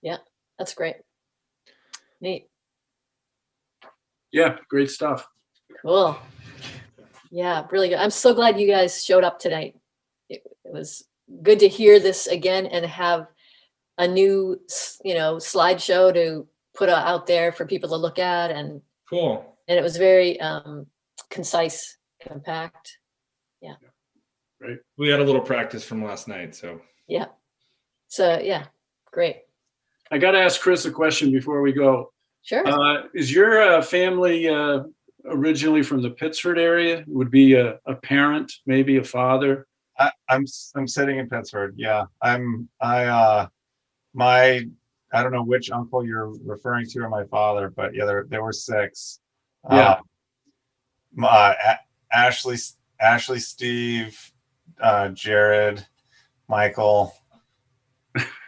Yeah, that's great. Neat. Yeah, great stuff. Cool. Yeah, really good. I'm so glad you guys showed up tonight. It was good to hear this again and have a new, slideshow to put out there for people to look at. And cool. And it was very concise, compact. Yeah. Right. We had a little practice from last night, so. Yeah. So yeah, great. I got to ask Chris a question before we go. Sure. Is your family originally from the Pittsford area? Would be a parent, maybe a father? I'm sitting in Pittsford. Yeah, I don't know which uncle you're referring to or my father, but yeah, there were 6. Yeah. Ashley, Steve, Jared, Michael,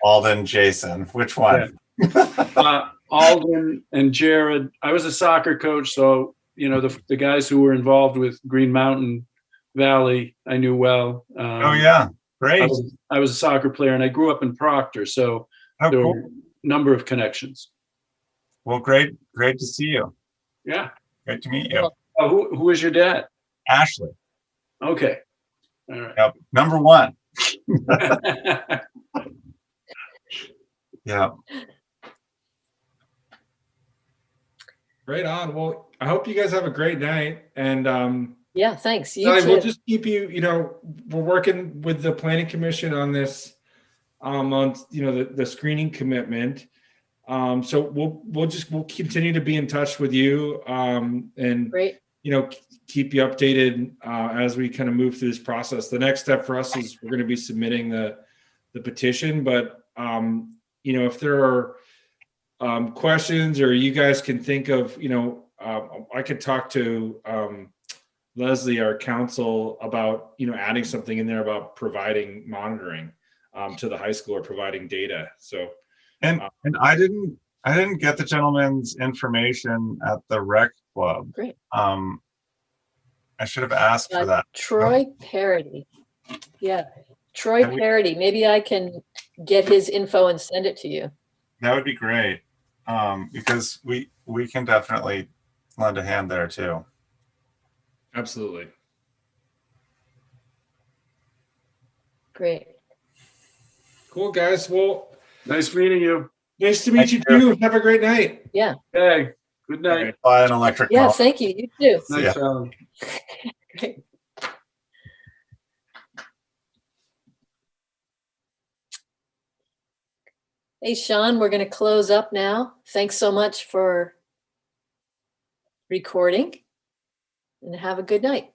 Alden, Jason. Which one? Yeah. Alden and Jared. I was a soccer coach, so the guys who were involved with Green Mountain Valley, I knew well. Oh yeah, great. I was a soccer player, and I grew up in Proctor, so there cool. were a number of connections. Well, great to see you. Yeah, great to meet you. Who is your dad? Ashley. Okay, all right. Yep. Number 1. Yeah. Right on. Well, I hope you guys have a great night. And yeah, thanks. We'll just keep you, we're working with the planning commission on this, on, the screening commitment. So we'll continue to be in touch with you, and, great. Keep you updated as we kind of move through this process. The next step for us is we're going to be submitting the petition, but, if there are questions or you guys can think of, I could talk to Leslie, our counsel, about, adding something in there about providing monitoring to the high school or providing data. So, and I didn't get the gentleman's information at the rec club. Great. I should have asked for that. Troy Parody. Yeah. Troy Parody. Maybe I can get his info and send it to you. That would be great. Because we can definitely lend a hand there too. Absolutely. Great. Cool, guys. Well, nice meeting you. Nice to meet you too. Have a great night. Yeah. Hey, good night. Buy an electric. Yeah, thank you. You too. Nice sound. Great. Hey, Sean, we're going to close up now. Thanks so much for recording, and have a good night.